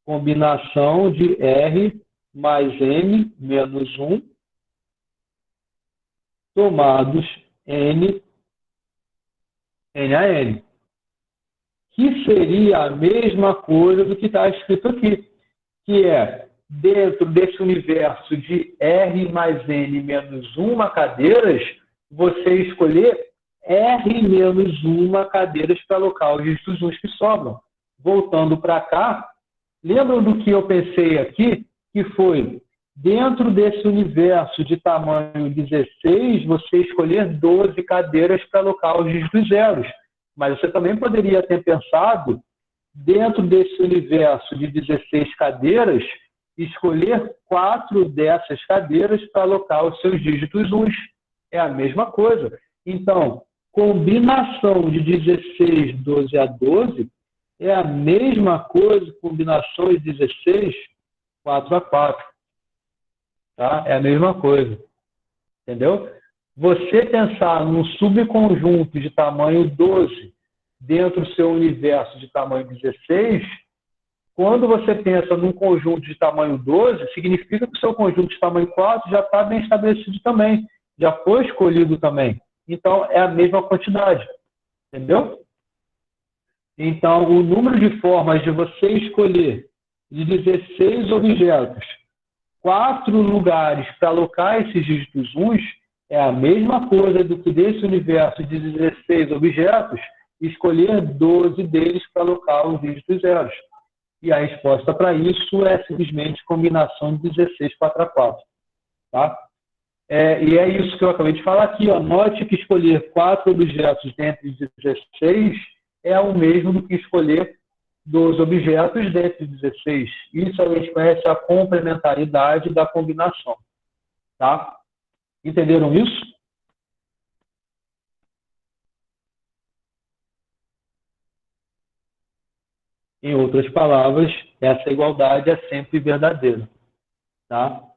combinação de R mais N menos 1, tomados N a N. Que seria a mesma coisa do que está escrito aqui, que é, dentro desse universo de R mais N menos 1 cadeiras, você escolher R menos 1 cadeiras para alocar os dígitos uns que sobram. Voltando para cá, lembram do que eu pensei aqui, que foi Dentro desse universo de tamanho 16, você escolher 12 cadeiras para alocar os dígitos zeros. Mas você também poderia ter pensado, dentro desse universo de 16 cadeiras, escolher 4 dessas cadeiras para alocar os seus dígitos uns. É a mesma coisa. Então, combinação de 16, 12 a 12 é a mesma coisa, combinação de 16, 4 a 4. Tá? É a mesma coisa. Entendeu? Você pensar num subconjunto de tamanho 12 dentro do seu universo de tamanho 16, quando você pensa num conjunto de tamanho 12, significa que o seu conjunto de tamanho 4 já está bem estabelecido também, já foi escolhido também. Então, é a mesma quantidade. Entendeu? Então, o número de formas de você escolher de 16 objetos, 4 lugares para alocar esses dígitos uns, é a mesma coisa do que desse universo de 16 objetos, escolher 12 deles para alocar os dígitos zeros. E a resposta para isso é simplesmente combinação de 16 4 a 4. Tá? E é isso que eu acabei de falar aqui. Ó. Note que escolher 4 objetos dentro de 16 é o mesmo do que escolher 12 objetos dentro de 16. Isso a gente conhece a complementaridade da combinação. Tá? Entenderam isso? Em outras palavras, essa igualdade é sempre verdadeira. Tá?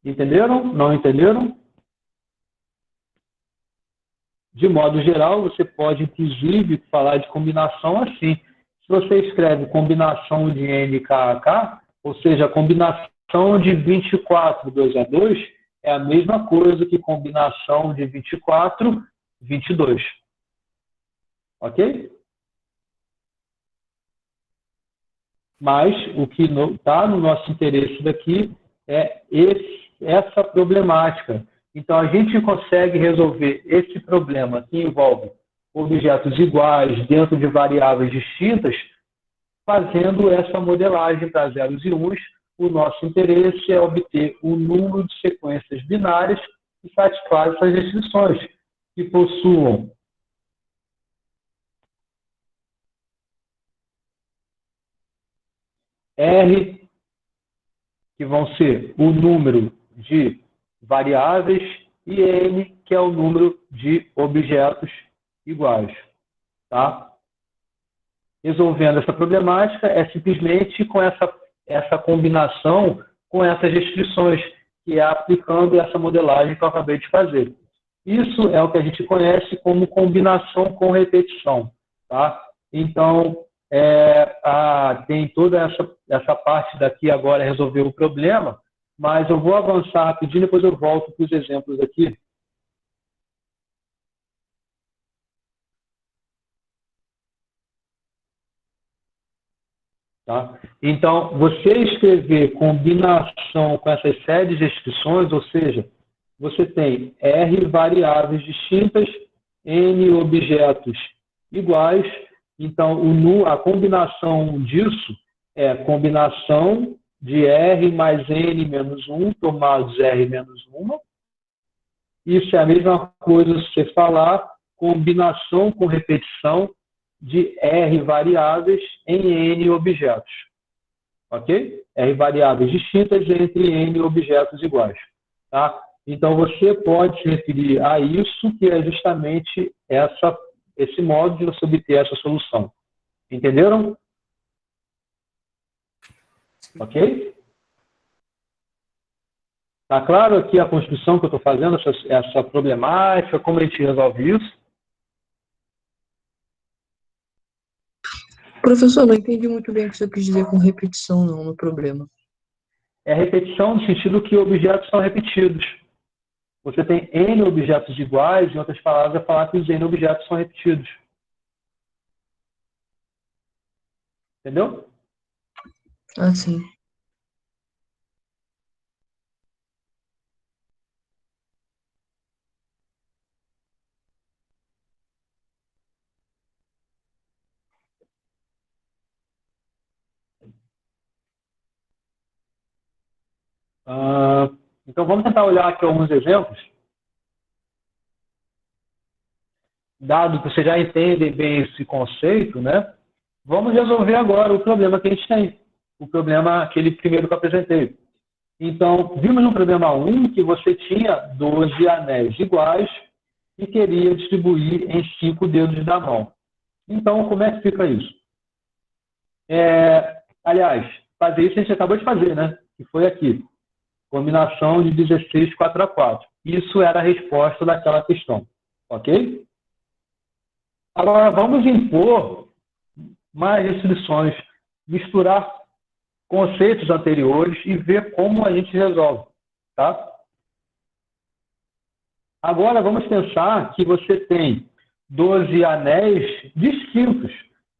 Entenderam? Não entenderam? De modo geral, você pode, inclusive, falar de combinação assim. Se você escreve combinação de N K a K, ou seja, a combinação de 24 2 a 2, é a mesma coisa que combinação de 24, 22. Ok? Mas o que está no nosso interesse daqui é essa problemática. Então, a gente consegue resolver esse problema que envolve objetos iguais dentro de variáveis distintas, fazendo essa modelagem para zeros e uns. O nosso interesse é obter o número de sequências binárias que satisfaz essas restrições, que possuam R, que vão ser o número de variáveis, e N, que é o número de objetos iguais. Tá? Resolvendo essa problemática é simplesmente com essa combinação com essas restrições, que é aplicando essa modelagem que eu acabei de fazer. Isso é o que a gente conhece como combinação com repetição. Tá? Então, tem toda essa parte daqui agora resolver o problema, mas eu vou avançar rapidinho, depois eu volto para os exemplos aqui. Tá? Então, você escrever combinação com essas séries de restrições, ou seja, você tem R variáveis distintas, N objetos iguais. Então, a combinação disso é a combinação de R mais N menos 1, tomados R menos 1. Isso é a mesma coisa se você falar combinação com repetição de R variáveis em N objetos. Ok? R variáveis distintas entre N objetos iguais. Tá? Então, você pode se referir a isso, que é justamente esse modo de você obter essa solução. Entenderam? Ok? Está claro aqui a construção que eu estou fazendo, essa problemática, como a gente resolve isso? Professor, não entendi muito bem o que você quis dizer com repetição, não, no problema. É repetição no sentido que objetos são repetidos. Você tem N objetos iguais, em outras palavras, é falar que os N objetos são repetidos. Entendeu? Ah, sim. Então, vamos tentar olhar aqui alguns exemplos. Dado que vocês já entendem bem esse conceito, né? Vamos resolver agora o problema que a gente tem. O problema, aquele primeiro que eu apresentei. Então, vimos no problema 1 que você tinha 12 anéis iguais e queria distribuir em 5 dedos da mão. Então, como é que fica isso? Aliás, fazer isso a gente acabou de fazer, né? Que foi aqui. Combinação de 16, 4x4. Isso era a resposta daquela questão. Ok? Agora, vamos impor mais restrições, misturar conceitos anteriores e ver como a gente resolve. Tá? Agora, vamos pensar que você tem 12 anéis distintos.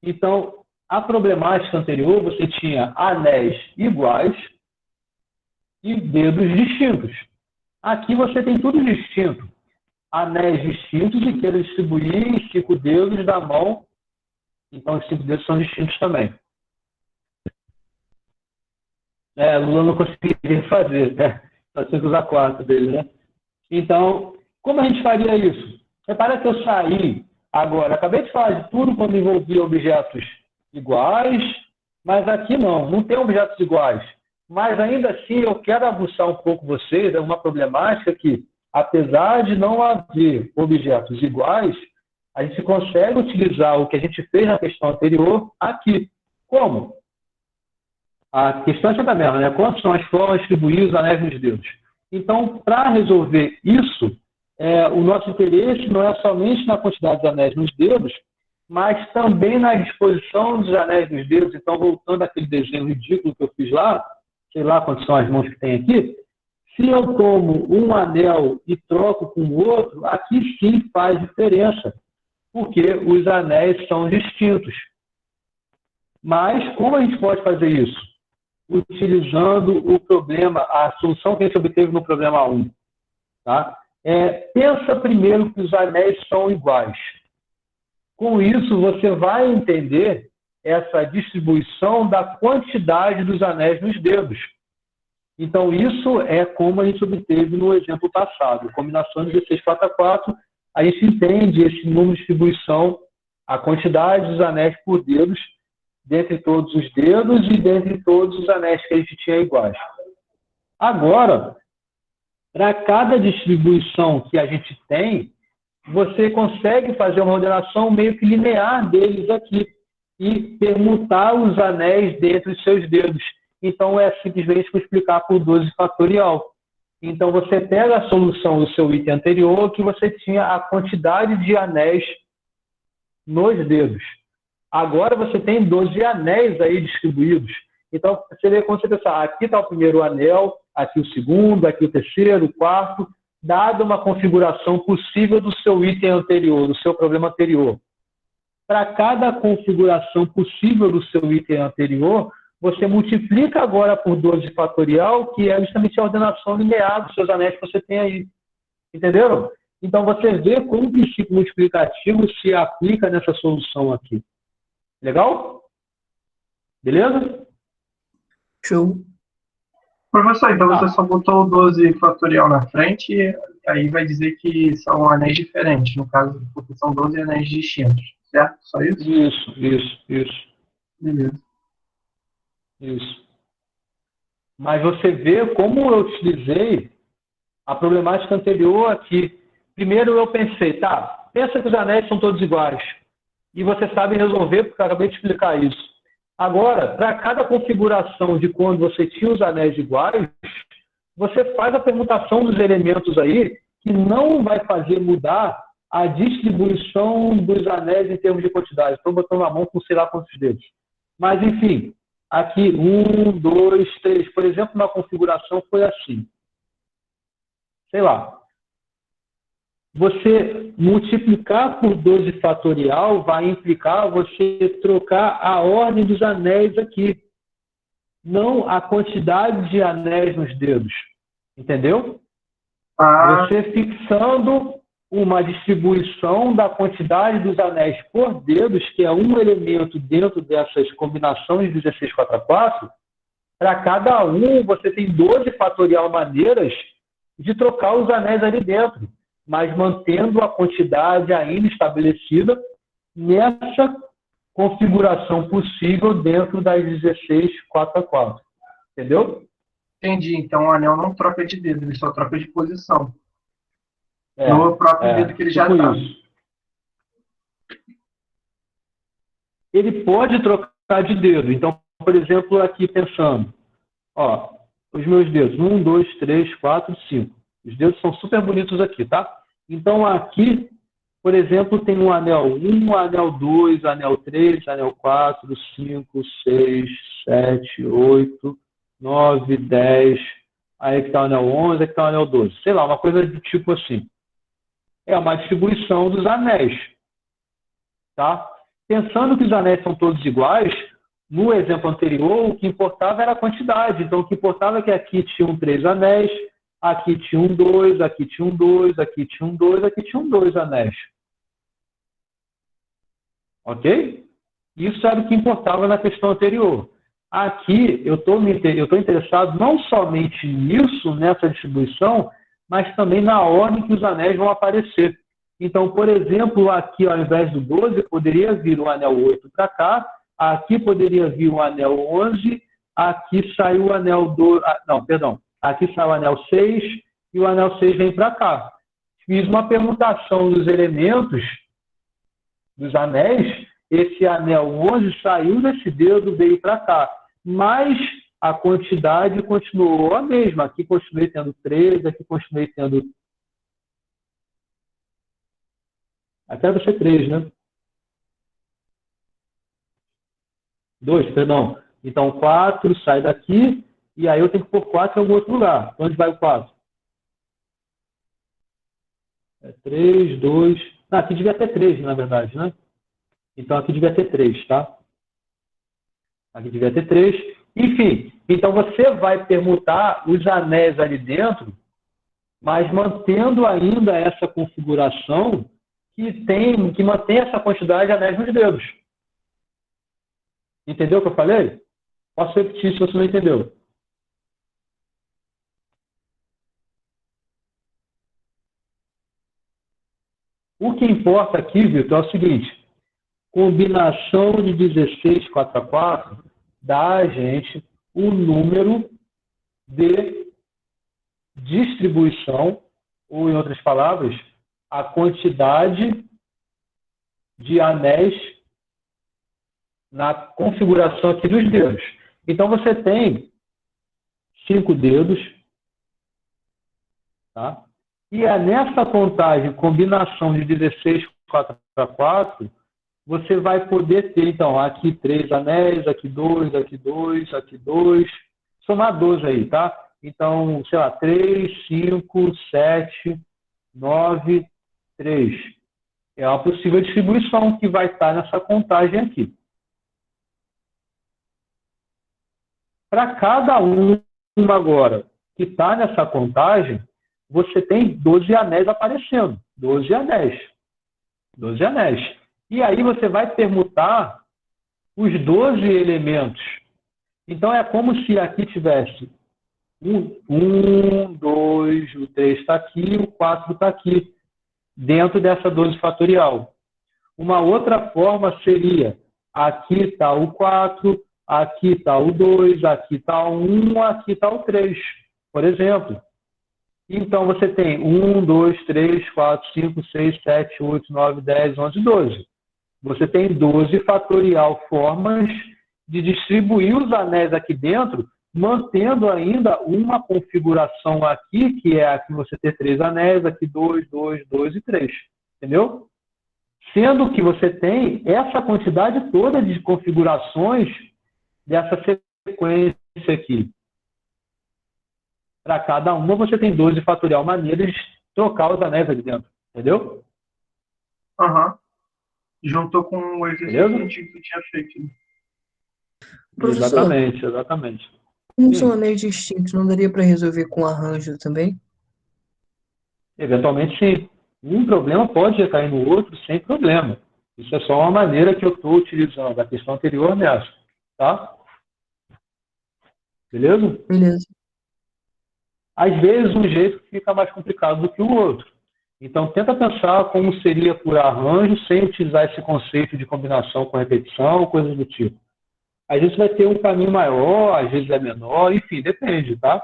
Então, a problemática anterior, você tinha anéis iguais e dedos distintos. Aqui você tem tudo distinto. Anéis distintos e queira distribuir em 5 dedos da mão. Então, os 5 dedos são distintos também. Lula não conseguiria fazer, né? Só tinha que usar 4 deles, né? Então, como a gente faria isso? Repara que eu saí agora, acabei de falar de tudo quando envolvia objetos iguais, mas aqui não tem objetos iguais. Mas ainda assim eu quero aguçar um pouco vocês, é uma problemática que, apesar de não haver objetos iguais, a gente consegue utilizar o que a gente fez na questão anterior aqui. Como? A questão é sempre a mesma, né? Quantas são as formas de distribuir os anéis nos dedos? Então, para resolver isso, o nosso interesse não é somente na quantidade de anéis nos dedos, mas também na disposição dos anéis nos dedos. Então, voltando àquele desenho ridículo que eu fiz lá, sei lá quantas são as mãos que tem aqui, se eu tomo um anel e troco com o outro, aqui sim faz diferença, porque os anéis são distintos. Mas como a gente pode fazer isso? Utilizando o problema, a solução que a gente obteve no problema 1. Tá? Pensa primeiro que os anéis são iguais. Com isso, você vai entender essa distribuição da quantidade dos anéis nos dedos. Então, isso é como a gente obteve no exemplo passado. Combinação de 16, 4x4, a gente entende esse número de distribuição, a quantidade dos anéis por dedos, dentre todos os dedos e dentre todos os anéis que a gente tinha iguais. Agora, para cada distribuição que a gente tem, você consegue fazer uma ordenação meio que linear deles aqui e permutar os anéis dentro dos seus dedos. Então, é simplesmente multiplicar por 12 fatorial. Então, você pega a solução do seu item anterior, que você tinha a quantidade de anéis nos dedos. Agora, você tem 12 anéis aí distribuídos. Então, você vê quando você pensar, aqui está o primeiro anel, aqui o segundo, aqui o terceiro, o quarto, dada uma configuração possível do seu item anterior, do seu problema anterior. Para cada configuração possível do seu item anterior, você multiplica agora por 12 fatorial, que é justamente a ordenação linear dos seus anéis que você tem aí. Entenderam? Então, você vê como o princípio multiplicativo se aplica nessa solução aqui. Legal? Beleza? Show. Professor, então você só botou o 12 fatorial na frente, e aí vai dizer que são anéis diferentes, no caso, porque são 12 anéis distintos, certo? Só isso? Isso. Beleza. Isso. Mas você vê como eu utilizei a problemática anterior aqui. Primeiro eu pensei, pensa que os anéis são todos iguais. E você sabe resolver, porque eu acabei de explicar isso. Agora, para cada configuração de quando você tinha os anéis iguais, você faz a permutação dos elementos aí, que não vai fazer mudar a distribuição dos anéis em termos de quantidade. Estou botando a mão com sei lá quantos dedos. Mas, enfim, aqui 1, 2, 3. Por exemplo, uma configuração foi assim. Sei lá. Você multiplicar por 12 fatorial vai implicar você trocar a ordem dos anéis aqui, não a quantidade de anéis nos dedos. Entendeu? Você fixando uma distribuição da quantidade dos anéis por dedos, que é um elemento dentro dessas combinações de 16, 4x4, Para cada um, você tem 12 fatorial maneiras de trocar os anéis ali dentro, mas mantendo a quantidade ainda estabelecida nessa configuração possível dentro das 16 4x4. Entendeu? Entendi. Então o anel não troca de dedo, ele só troca de posição. É, No próprio dedo que ele já tipo está. isso. Ele pode trocar de dedo. Então, por exemplo, aqui pensando, ó, os meus dedos, 1, 2, 3, 4, 5. Os dedos são super bonitos aqui, tá? Então, aqui, por exemplo, tem um anel 1, anel 2, anel 3, anel 4, 5, 6, 7, 8, 9, 10. Aí que está o anel 11, aí que está o anel 12. Sei lá, uma coisa do tipo assim. É uma distribuição dos anéis, tá? Pensando que os anéis são todos iguais, no exemplo anterior, o que importava era a quantidade. Então, o que importava é que aqui tinham 3 anéis, aqui tinham 2, aqui tinham 2, aqui tinham 2, aqui tinham 2 anéis. Ok? Isso era o que importava na questão anterior. Aqui, eu estou interessado não somente nisso, nessa distribuição, mas também na ordem que os anéis vão aparecer. Então, por exemplo, aqui, ao invés do 12, poderia vir o anel 8 para cá, aqui poderia vir o anel 11, aqui saiu o anel 2, aqui saiu o anel 6 e o anel 6 vem para cá. Fiz uma permutação dos elementos dos anéis, esse anel 11 saiu desse dedo, veio para cá, mas a quantidade continuou a mesma. Aqui continuei tendo 13, aqui continuei tendo... Até vai ser 3, né? 2, perdão. Então, 4 sai daqui, e aí eu tenho que pôr 4 em algum outro lugar. Onde vai o 4? É 3, 2... Ah, aqui devia ter 3, na verdade, né? Então, aqui devia ter 3, tá? Aqui devia ter 3. Enfim, então você vai permutar os anéis ali dentro, mas mantendo ainda essa configuração que mantém essa quantidade de anéis nos dedos. Entendeu o que eu falei? Posso repetir se você não entendeu. O que importa aqui, Vitor, é o seguinte: combinação de 16 4x4 dá a gente o número de distribuição, ou, em outras palavras, a quantidade de anéis na configuração aqui dos dedos. Então, você tem 5 dedos, tá? E é nessa contagem, combinação de 16 4x4, você vai poder ter, então, aqui 3 anéis, aqui 2, aqui 2, aqui 2, somar 12 aí, tá? Então, sei lá, 3, 5, 7, 9, 3. É uma possível distribuição que vai estar nessa contagem aqui. Para cada um agora que está nessa contagem, você tem 12 anéis aparecendo. 12 anéis. 12 anéis. E aí você vai permutar os 12 elementos. Então é como se aqui tivesse 1, 2, o 3 está aqui, o 4 está aqui, dentro dessa 12 fatorial. Uma outra forma seria, aqui está o 4, aqui está o 2, aqui está o 1, aqui está o 3, por exemplo. Então você tem 1, 2, 3, 4, 5, 6, 7, 8, 9, 10, 11, 12. Você tem 12 fatorial formas de distribuir os anéis aqui dentro, mantendo ainda uma configuração aqui, que é aqui você ter 3 anéis, aqui 2, 2, 2 e 3. Entendeu? Sendo que você tem essa quantidade toda de configurações dessa sequência aqui. Para cada uma, você tem 12 fatorial maneiras de trocar os anéis ali dentro. Entendeu? Aham. Juntou com o exercício antigo que tinha feito. Professor, Exatamente. como são anéis distintos, não daria para resolver com arranjo também? Eventualmente, sim. Um problema pode recair no outro sem problema. Isso é só uma maneira que eu estou utilizando a questão anterior nessa. Tá? Beleza? Beleza. Às vezes, um jeito fica mais complicado do que o outro. Então, tenta pensar como seria por arranjo, sem utilizar esse conceito de combinação com repetição, coisas do tipo. Às vezes vai ter um caminho maior, às vezes é menor, enfim, depende, tá?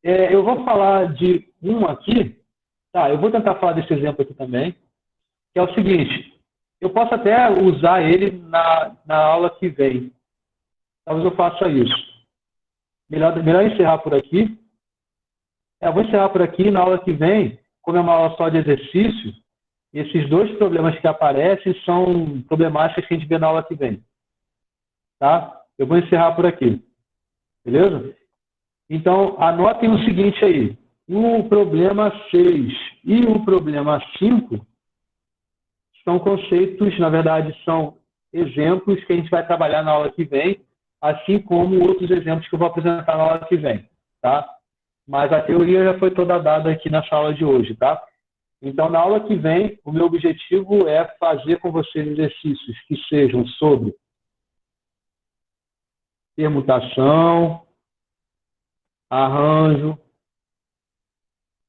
Eu vou falar de um aqui, tá? Eu vou tentar falar desse exemplo aqui também, que é o seguinte, eu posso até usar ele na aula que vem. Talvez eu faça isso. Melhor encerrar por aqui. Eu vou encerrar por aqui. Na aula que vem, como é uma aula só de exercício, esses dois problemas que aparecem são problemáticas que a gente vê na aula que vem. Tá? Eu vou encerrar por aqui. Beleza? Então, anotem o seguinte aí. O problema 6 e o problema 5 são conceitos, na verdade, são exemplos que a gente vai trabalhar na aula que vem, assim como outros exemplos que eu vou apresentar na aula que vem, tá? Mas a teoria já foi toda dada aqui nessa aula de hoje, tá? Então, na aula que vem, o meu objetivo é fazer com vocês exercícios que sejam sobre permutação, arranjo,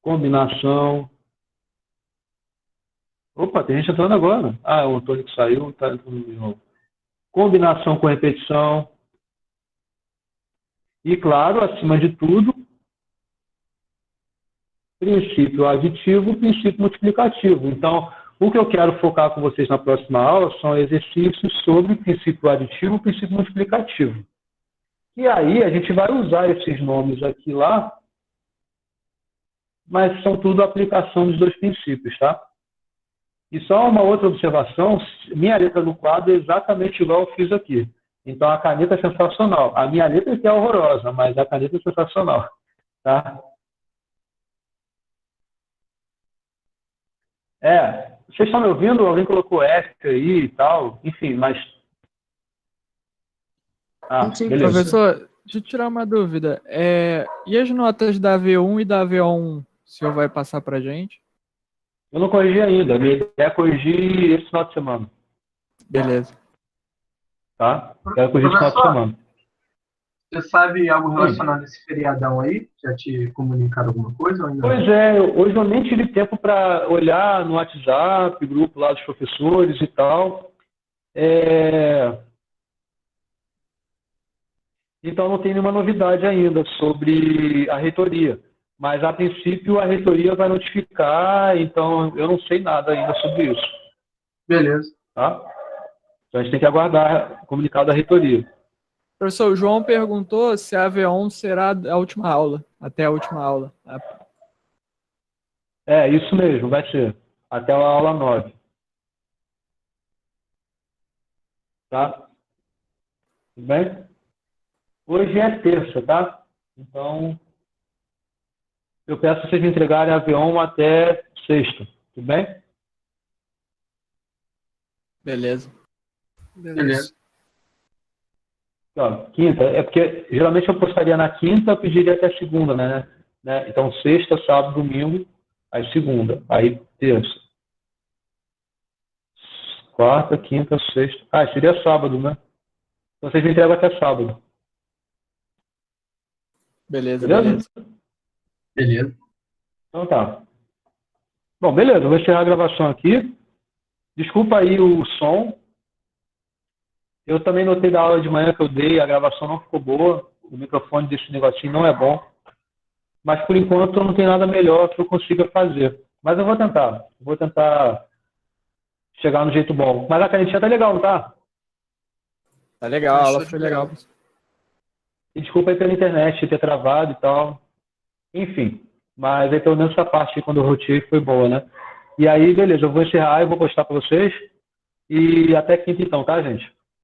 combinação. Opa, tem gente entrando agora. Ah, o Antônio que saiu, está entrando de novo. Combinação com repetição. E, claro, acima de tudo, princípio aditivo, princípio multiplicativo. Então, o que eu quero focar com vocês na próxima aula são exercícios sobre princípio aditivo e princípio multiplicativo. E aí a gente vai usar esses nomes aqui lá, mas são tudo aplicação dos dois princípios, tá? E só uma outra observação, minha letra no quadro é exatamente igual eu fiz aqui. Então a caneta é sensacional. A minha letra aqui é horrorosa, mas a caneta é sensacional, tá? Vocês estão me ouvindo? Alguém colocou F aí e tal, enfim, mas... Sim, beleza. Professor, deixa eu tirar uma dúvida. E as notas da V1 e da V1, o senhor vai passar pra gente? Eu não corrigi ainda. A minha ideia é corrigir esse final de semana. Beleza. Tá? Quero corrigir esse final de semana. Você sabe algo relacionado a esse feriadão aí? Já te comunicaram alguma coisa? Ou ainda não? Pois é, hoje eu nem tive tempo para olhar no WhatsApp, grupo lá dos professores e tal. Então não tem nenhuma novidade ainda sobre a reitoria. Mas, a princípio, a reitoria vai notificar, então eu não sei nada ainda sobre isso. Beleza. Tá? Então a gente tem que aguardar o comunicado da reitoria. Professor, o João perguntou se a V1 será a última aula, até a última aula. Isso mesmo, vai ser. Até a aula 9. Tá? Tudo bem? Hoje é terça, tá? Então, eu peço que vocês me entregarem a V1 até sexta. Tudo bem? Beleza. Ó, quinta, é porque geralmente eu postaria na quinta, eu pediria até segunda, né? Então, sexta, sábado, domingo, aí segunda, aí terça. Quarta, quinta, sexta. Seria sábado, né? Então vocês me entregam até sábado. Beleza. Beleza. Então tá. Bom, beleza, eu vou encerrar a gravação aqui. Desculpa aí o som. Eu também notei da aula de manhã que eu dei, a gravação não ficou boa. O microfone desse negocinho não é bom. Mas por enquanto não tem nada melhor que eu consiga fazer. Mas eu vou tentar. Vou tentar chegar no jeito bom. Mas a canetinha tá legal, não tá? Tá legal, a aula foi legal. E desculpa aí pela internet ter travado e tal. Enfim. Mas aí pelo menos essa parte quando eu roteei foi boa, né? E aí, beleza, eu vou encerrar e vou postar para vocês. E até quinta então, tá, gente?